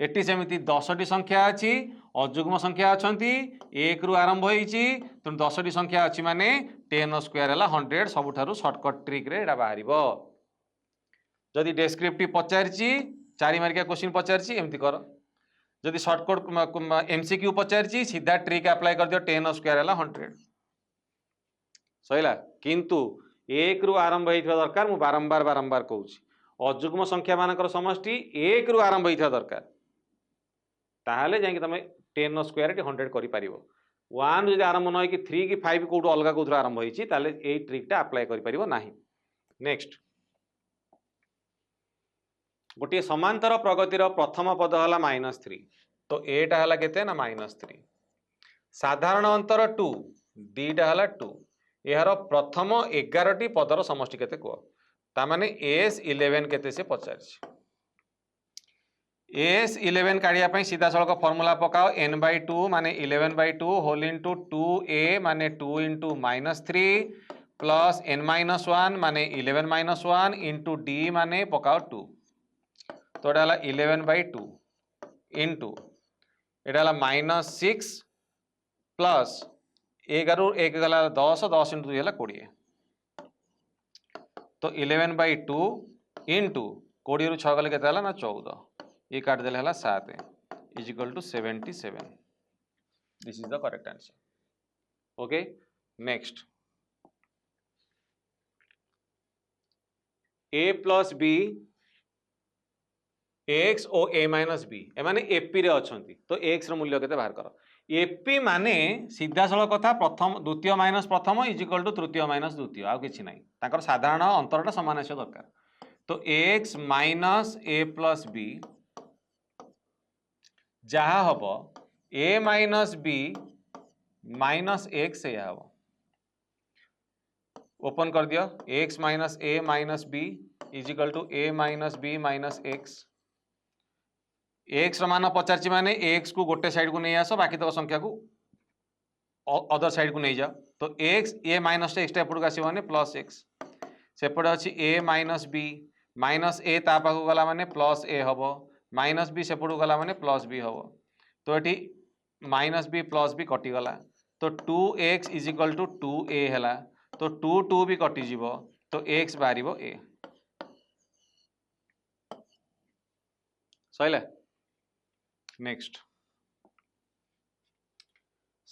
एटी सेमिति 10टी संख्या अछि अजुग्म संख्या अछंती 1 रु आरंभ होइछि तो 10टी संख्या अछि माने 10 स्क्वायर हला 100 सबुठारु शॉर्टकट ट्रिक रे एडा बाहरिबो जदि डेस्क्रिप्टिव पचारिछि 4 मार्किया क्वेश्चन पचारिछि एमति कर जदि शॉर्टकट एमसीक्यू पचारिछि सीधा ट्रिक अप्लाई कर दियो 10 स्क्वायर हला 100 सहिला किंतु 1 रु आरंभ होइथिबा दरकार मु बारंबार कहूछि अजुग्म संख्या मानकर समष्टि 1 रु आरंभ होइथिबा दरकार ताहले जाई कि तमे 10 स्क्वायर के 100 करि पारिबो 1 जदि आरंभ न कि 3 कि 5 कोड अलगा कोथरा आरंभ होइछि ताहले एई ट्रिकटा अप्लाई करि पारिबो नाही नेक्स्ट गोटे समांतर प्रगतिर प्रथम पद हला -3 तो एटा हला केते ना -3 साधारण अंतर 2 दीटा हला 2 यार प्रथम 11टी पदर समष्टि केते को ता माने S11 केते से पचारछि S11 काढिया पई सीधा सळक फार्मूला पकाओ n/2 माने 11/2 होल इनटू 2a माने 2 इंटू -3 प्लस n-1 माने 11-1 इंटू d माने पकाओ 2 तो एटा हला 11/2 इंटू एटा हला -6 प्लस 11 रु 1 गला 10 10 इंटू 2 हला 20 तो 11/2 इंटू 20 रु 6 गले केते हला ना 14 ये काट देले हला 7 is equal to 77 this is the correct answer okay next a plus b x ओ a माइनस b ए माने एपी रे अछंती तो x रो मूल्य केते बाहर करो एपी माने सीधा सळक कथा प्रथम द्वितीय माइनस प्रथम इज इक्वल टू तृतीय माइनस द्वितीय आ किछि नाही ताकर साधारण अंतरटा समान आसे दरकार तो x minus a plus b जहा हबो a minus b minus x या हबो ओपन कर दियो x minus a minus b is equal to a minus b minus x x मान पचारछि माने x को गोटे साइड को नहीं आसो बाकी तक संख्या को अदर साइड को नहीं जाओ तो x a माइनस एक्स एपट को आसीबो माने प्लस x सेपटे अछि a minus b minus a ता पाखु गला माने प्लस a हबो माइनस b सेपट को गला माने प्लस b हबो तो एठी माइनस b प्लस b कटि गला तो 2x is equal to 2a हैला तो 2 2 भी कटि जीवो तो x बारिबो a सइला नेक्स्ट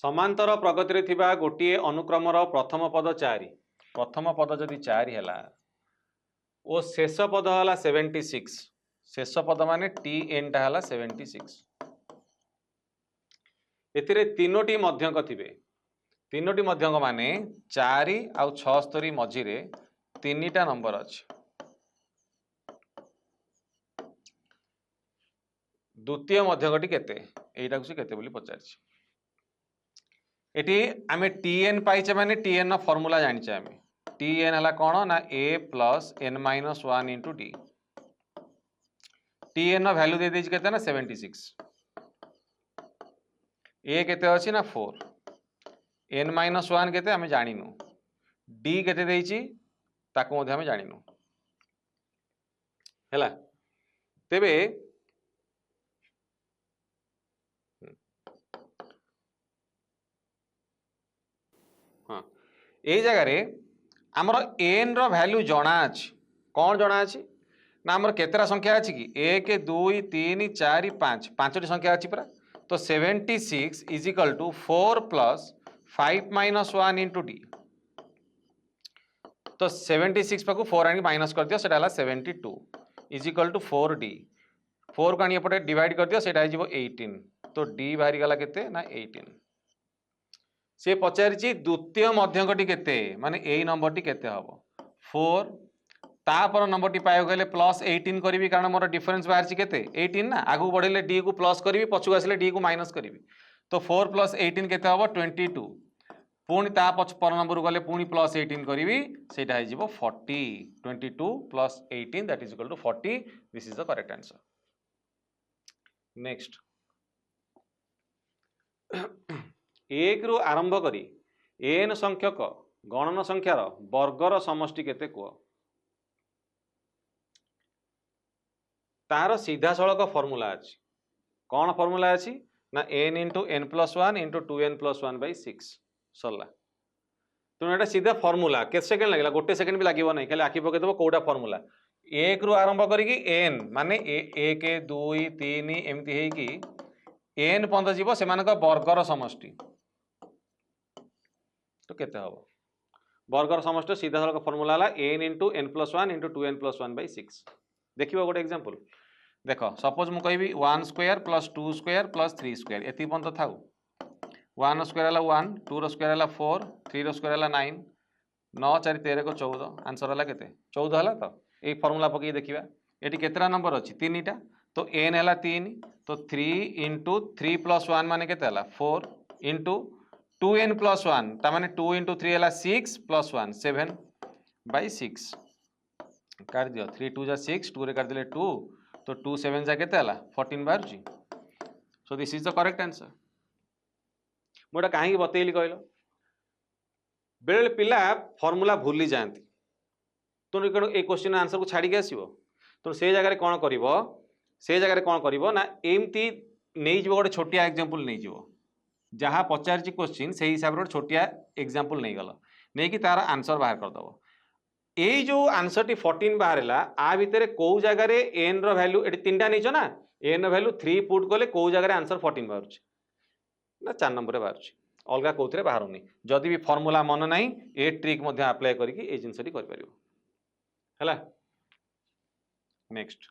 समांतर प्रगति रे थिबा गोटिए अनुक्रमर प्रथम पद 4 प्रथम पद जदि 4 हैला ओ शेष पद हला 76 शेष पद माने tn टा हला 76 एथिरे तीनोटी मध्यक थिबे तीनोटी मध्यक माने 4 आउ 76 मझी रे तीनटा नंबर अछि द्वितीय मध्यकटी केते एटा कुसी केते बोली पचारछि एटी आमे tn पाइचे माने tn ना फार्मूला जानिचे आमे tn हला कोन ना a plus n-1 into d tn ना वैल्यू दे देछि केते ना 76 ए केते अछि ना 4 n माइनस 1 केते आमे जानिनु d केते देइछि ताको मध्ये आमे जानिनु हैला तेबे हाँ ए जगह रे आमर n रो वैल्यू जणा अछि कोन जणा अछि ना आमर केतेरा संख्या अछि कि 1 2 3 4 5 पांचटी संख्या अछि परा तो 76 is equal to 4 plus 5 minus 1 into D तो 76 पाकु 4 आनी माइनस कर दियो सेटा हला 72 इज इक्वल टू 4d 4 को आनी एपटे डिवाइड कर दियो सेटा हिजबो 18 तो d बाहरी गला केते ना 18 से पचारिछि द्वितीय मध्यकटी केते माने एई नंबर टी केते हबो 4 तापर नंबर टी पायो गले प्लस 18 करी कारण मोर डिफरेंस बाहर छि केते 18 ना आगु बढ़िले d को प्लस करी पछुक आसिले d को माइनस करी तो 4 प्लस 18 केते हबो 22 पुणी ता पछ पर नंबर गले पुणी प्लस 18 करी सेटा है जिवो 40 22 plus 18 that is equal to 40 this is the correct answer next एक रु आरंभ करी n संख्यक गणन संख्यार वर्गर समष्टि केते कुह तार सीधा सड़क फॉर्मूला अछि कौन फॉर्मूला अछि ना n into n plus 1 into 2n plus 1 by 6 सरला तेणु एटा सीधा फॉर्मूला केते सेकेंड लागला गोटे सेकेंड भी लागिबो नै खाली आखि पके देबो कोडा फॉर्मूला एक रु आरंभ करिकी n माने 1 2 3 एमती हेई की n पंद जीवो सेमानक वर्गर समष्टि तो केते हबो वर्गर समष्टि सीधा सड़क फॉर्मूला हला n into n plus 1 into 2n plus 1 by 6 देखिबो गोटे एग्जांपल देख सपोज मु कहबी 1 square plus 2 square plus 3 square एति पंत थाउ 1 स्क्वायर हला 1 2 रो स्क्वायर हला 4 3 रो स्क्वायर हला 9 9 4 13 को 14 आंसर हला केते 14 हला तो ए फार्मूला पकई देखिबा एटी केतरा नंबर अछि 3 टा तो n हला 3 तो 3 इंटू 3 प्लस 1 माने केते हला 4 इंटू 2n प्लस 1 ता माने 2 इंटू 3 हला 6 प्लस 1 7 बाई 6 काट दियो 3 2 जा 6 2 रे काट दिले 2 तो 2 7 जा केते हला 14 बाहर छी सो this is the correct answer मोटा काहे बतेइली कहलो बेले पिला फॉर्मूला भूली जाती तो ए क्वेश्चन आंसर को छाड़ी के आसीबो तो से जगह कौन करिवो से जगह कौन करिवो ना एमती नहीं जीवो गोटे छोटिया एग्जांपल नहीं जीवो जहाँ पचारची क्वेश्चन से हिसाब रे छोटिया एग्जांपल नहीं गलो नहीं कि तार आंसर बाहर कर दबो एई जो आंसर टी 14 बाहरला आ भितरे को जगह रे n रो वैल्यू एटी तीनटा नैचो ना n रो वैल्यू 3 पुट कले को जगह रे आंसर 14 बाहर ना 4 नंबर रे बाहर अलगा कोथरे बाहरनी जदि भी फॉर्मूला मन नाही ए ट्रिक मध्ये अप्लाई करिकी ए जिंसटी कर परिबो हला नेक्स्ट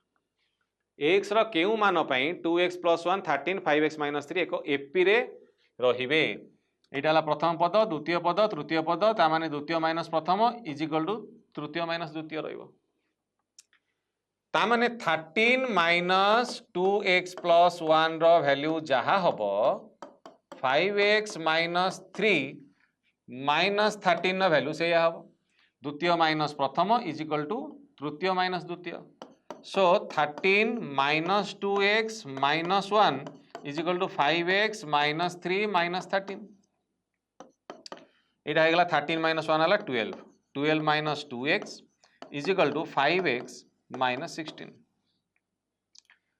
x रो केउ मान पई 2x + 1 13 5x - 3 एक एपी रे रहिबे एटा हला प्रथम पद द्वितीय पद तृतीय पद ता माने द्वितीय माइनस प्रथम इज इक्वल टू तृतीय माइनस द्वितीय रहइबो ता माने 13 माइनस 2x + 1 रो वैल्यू जहा हबो 5x माइनस 3 माइनस 13 वैल्यू से हम द्वितीय माइनस प्रथम इज इक्वल टू तृतीय माइनस द्वितीय so 13 minus 2x minus 1 is equal to 5x minus 3 minus 13 इटा हेगला 13 माइनस 1 हला 12 12 minus 2x is equal to 5x minus 16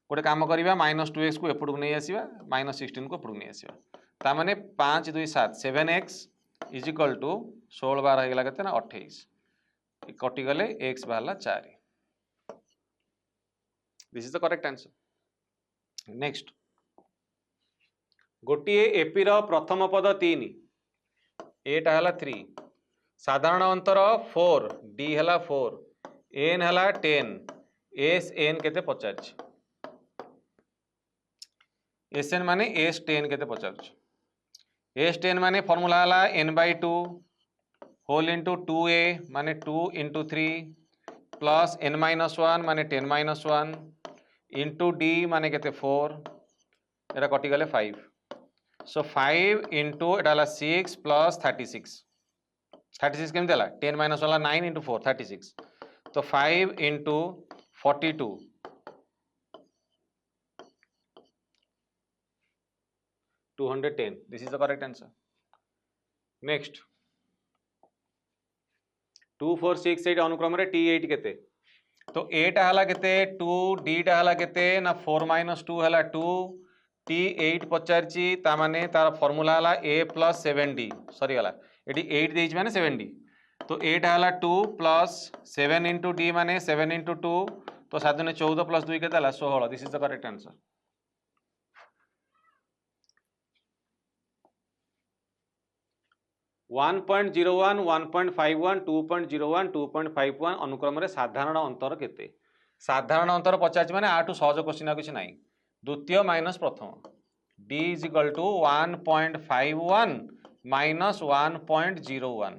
गोटे काम करिबा माइनस 2x को एपटू नहीं आसीबा माइनस 16 को एपटू नहीं आसीबा ता माने 5 2 7 7x इज इक्वल टू 16 बार हेगला केते ना 28 कटि गले x बाहरला 4 this is the correct answer next गोटिए एपी रो प्रथम पद 3 एटा हला 3 साधारण अंतर 4 d हला 4 n हला 10 s n केते पचारछ sn माने s10 केते पचारछ s10 माने फार्मूला हला n/2 होल इंटू 2a माने 2 इंटू 3 प्लस n-1 माने 10-1 इंटू d माने केते 4 एरा कटि गले 5 सो 5 इंटू एटा हला 6 प्लस 36 36 केमते हला 10 - 1 9 इंटू 4 36 तो 5 into 42 210 this is the correct answer. Next 2 4 6 8 अनुक्रम रे T8 केते तो A टा हला केते 2 D टा हला केते ना 4 - 2 हला 2 T8 पचारची ता माने तार फार्मूला हला A + 7D सॉरी गला एटी 8 देइछ माने 7D तो A टा हला 2 + 7 * D माने 7 * 2 तो 7 ने 14 + 2 केते हला 16 this is the correct answer. 1.01 1.51 2.01 2.51 अनुक्रम रे साधारण अंतर केते साधारण अंतर पचाच माने आठु सहज क्वेश्चन आ किछि नाही द्वितीय माइनस प्रथम D = 1.51 - 1.01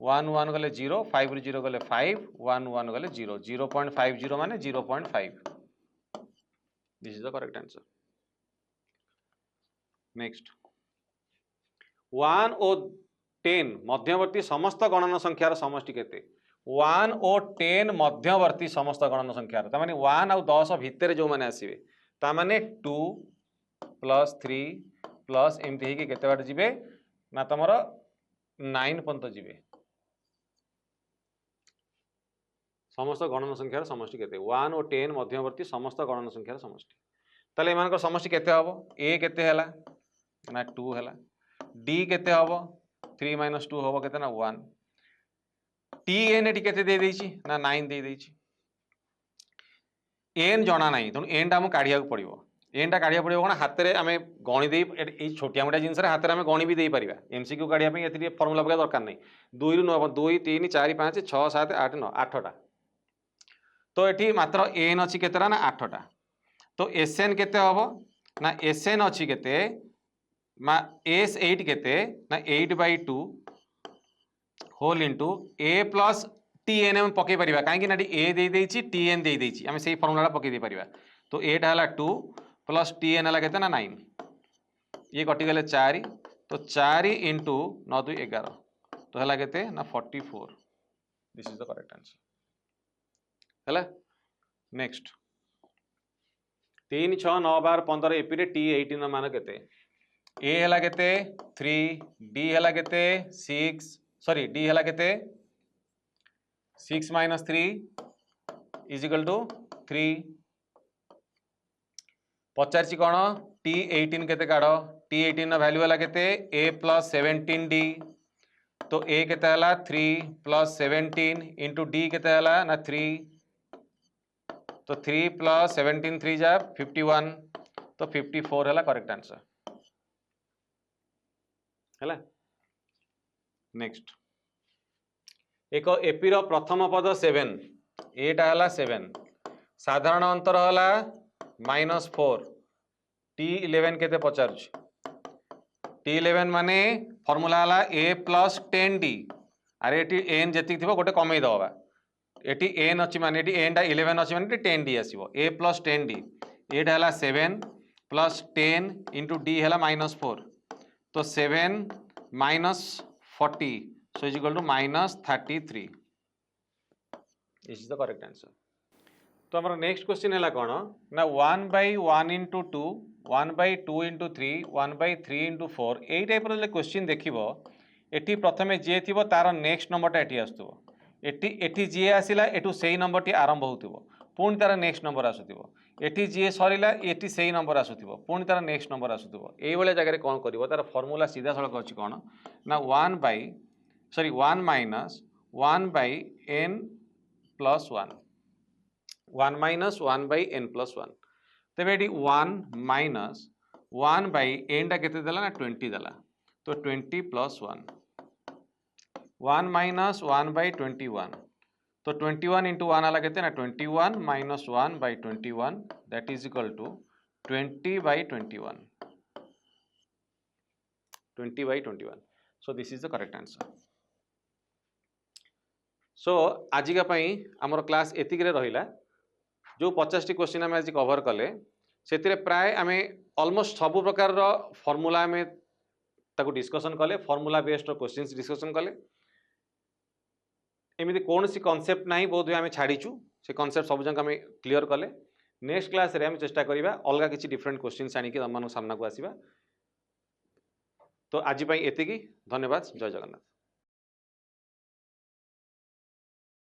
1 1 गले 0 5 रे 0 गले 5 1 1 गले 0 0.50 माने 0.5 this is the correct answer. Next 1 और 10 मध्यवर्ती समस्त गणन संख्यार समष्टि केते 1 और 10 मध्यवर्ती समस्त गणन संख्यार ता माने 1 और 10 भितर जो माने आसीबे ता माने 2 + 3 प्लस एमती हे कि केते बाट जिबे ना तमरो 9 पंत जिबे समस्त गणन संख्यार समष्टि केते 1 और 10 मध्यवर्ती समस्त गणन संख्यार समष्टि ताले एमानकर समष्टि केते हबो A केते हला ना 2 हला D केते हबो 3 - 2 हबो केते ना 1 Tn एटी केते दे देइछि ना 9 दे देइछि n जणा नाही तनु n टा हम काढिया पड़िबो n टा काढिया पड़िबो कोन हाथ रे हमें गणि दे ए छोटिया मोटा जिंस रे हाथ रे हमें गणि भी दे परिबा एमसीक्यू काढिया पे एति फार्मूला पका दरकार नाही 2 रु 9 2 3 4 5 6 7 8 9 8 टा तो एटी मात्र n अछि केतेरा ना 8 टा तो Sn केते हबो ना Sn अछि केते मा S8 केते ना 8/2 whole into A plus Tn हम पके परिबा काहे कि ना A दे देछि Tn दे देछि हम सेही फार्मूला पके दे परिबा तो A टा हला 2 प्लस Tn हला केते ना 9 ये कटि गले 4 तो 4 इंटू 9 2 11 तो हला केते ना 44 this is the correct answer हला। नेक्स्ट 3 6 9 12 15 एपी रे T18 मान केते A हला केते 3 D हला केते 6 सॉरी D हला केते 6 - 3 = 3 पचारची कोन T18 केते काढो T18 ना वैल्यू हला केते A + 17D तो A केते हला 3 + 17 इंटू D केते हला ना 3 तो 3 + 17 3 जा 51 तो 54 हला करेक्ट आंसर हला। नेक्स्ट एक एपी रो प्रथम पद 7 एटा हला 7 साधारण अंतर हला -4 T11 केते पचारुछ T11 माने फार्मूला हला A + 10D अरे एटी n जति थिबो गोटे कमै दबा एटी n अछि माने एटी n टा 11 अछि माने 10D आसीबो A + 10D एटा हला 7 + 10 इंटू D हला -4 तो 7 - 40 so is equal to -33 this is the correct answer। तो हमारा नेक्स्ट क्वेश्चन है कौन ना 1/1 * 2 1/2 * 3 1/3 * 4 यही टाइप क्वेश्चन देखिबो एटी प्रथमे जे थिबो तार नेक्स्ट नंबरटा एटी आसुथबो एटी जे आसिला एटू सेही नंबरटी आरंभ होउथबो पुणी तार नेक्स्ट नंबर आसुथबो एटी जे सरीला एटी सेही नंबर आसुथबो पुणी तार नेक्स्ट नंबर आसुथबो एई भले जगह रे कोन करबो तार फार्मूला सीधा सळक अछि कोन ना 1 - 1/n + 1 1 - 1/n + 1 तेबे एटी 1 - 1/n टा केते देला ना 20 देला तो 20 + 1 1 - 1/21 तो 21 इंटू 1 आला केते ना 21 - 1/21 that is equal to 20/21 20/21 so this is the correct answer. So आज का पई हमर क्लास एतिक रे रहिला जो 50 टी क्वेश्चन हम आज कवर कले सेतिरे प्राय आमे ऑलमोस्ट सब प्रकार रो फार्मूला में ताको डिस्कशन कले फार्मूला बेस्ड क्वेश्चंस डिस्कशन कले एमिति कौन सी कॉन्सेप्ट नहीं बहुत आम छाड़ीचु से कॉन्सेप्ट सब जगह आम क्लीयर कले नेक्स्ट क्लास रे हम चेष्टा करिबा अलगा किछि डिफरेंट क्वेश्चंस आनिकी तमन सामना को आसीबा तो आज एतिकी धन्यवाद जय जगन्नाथ।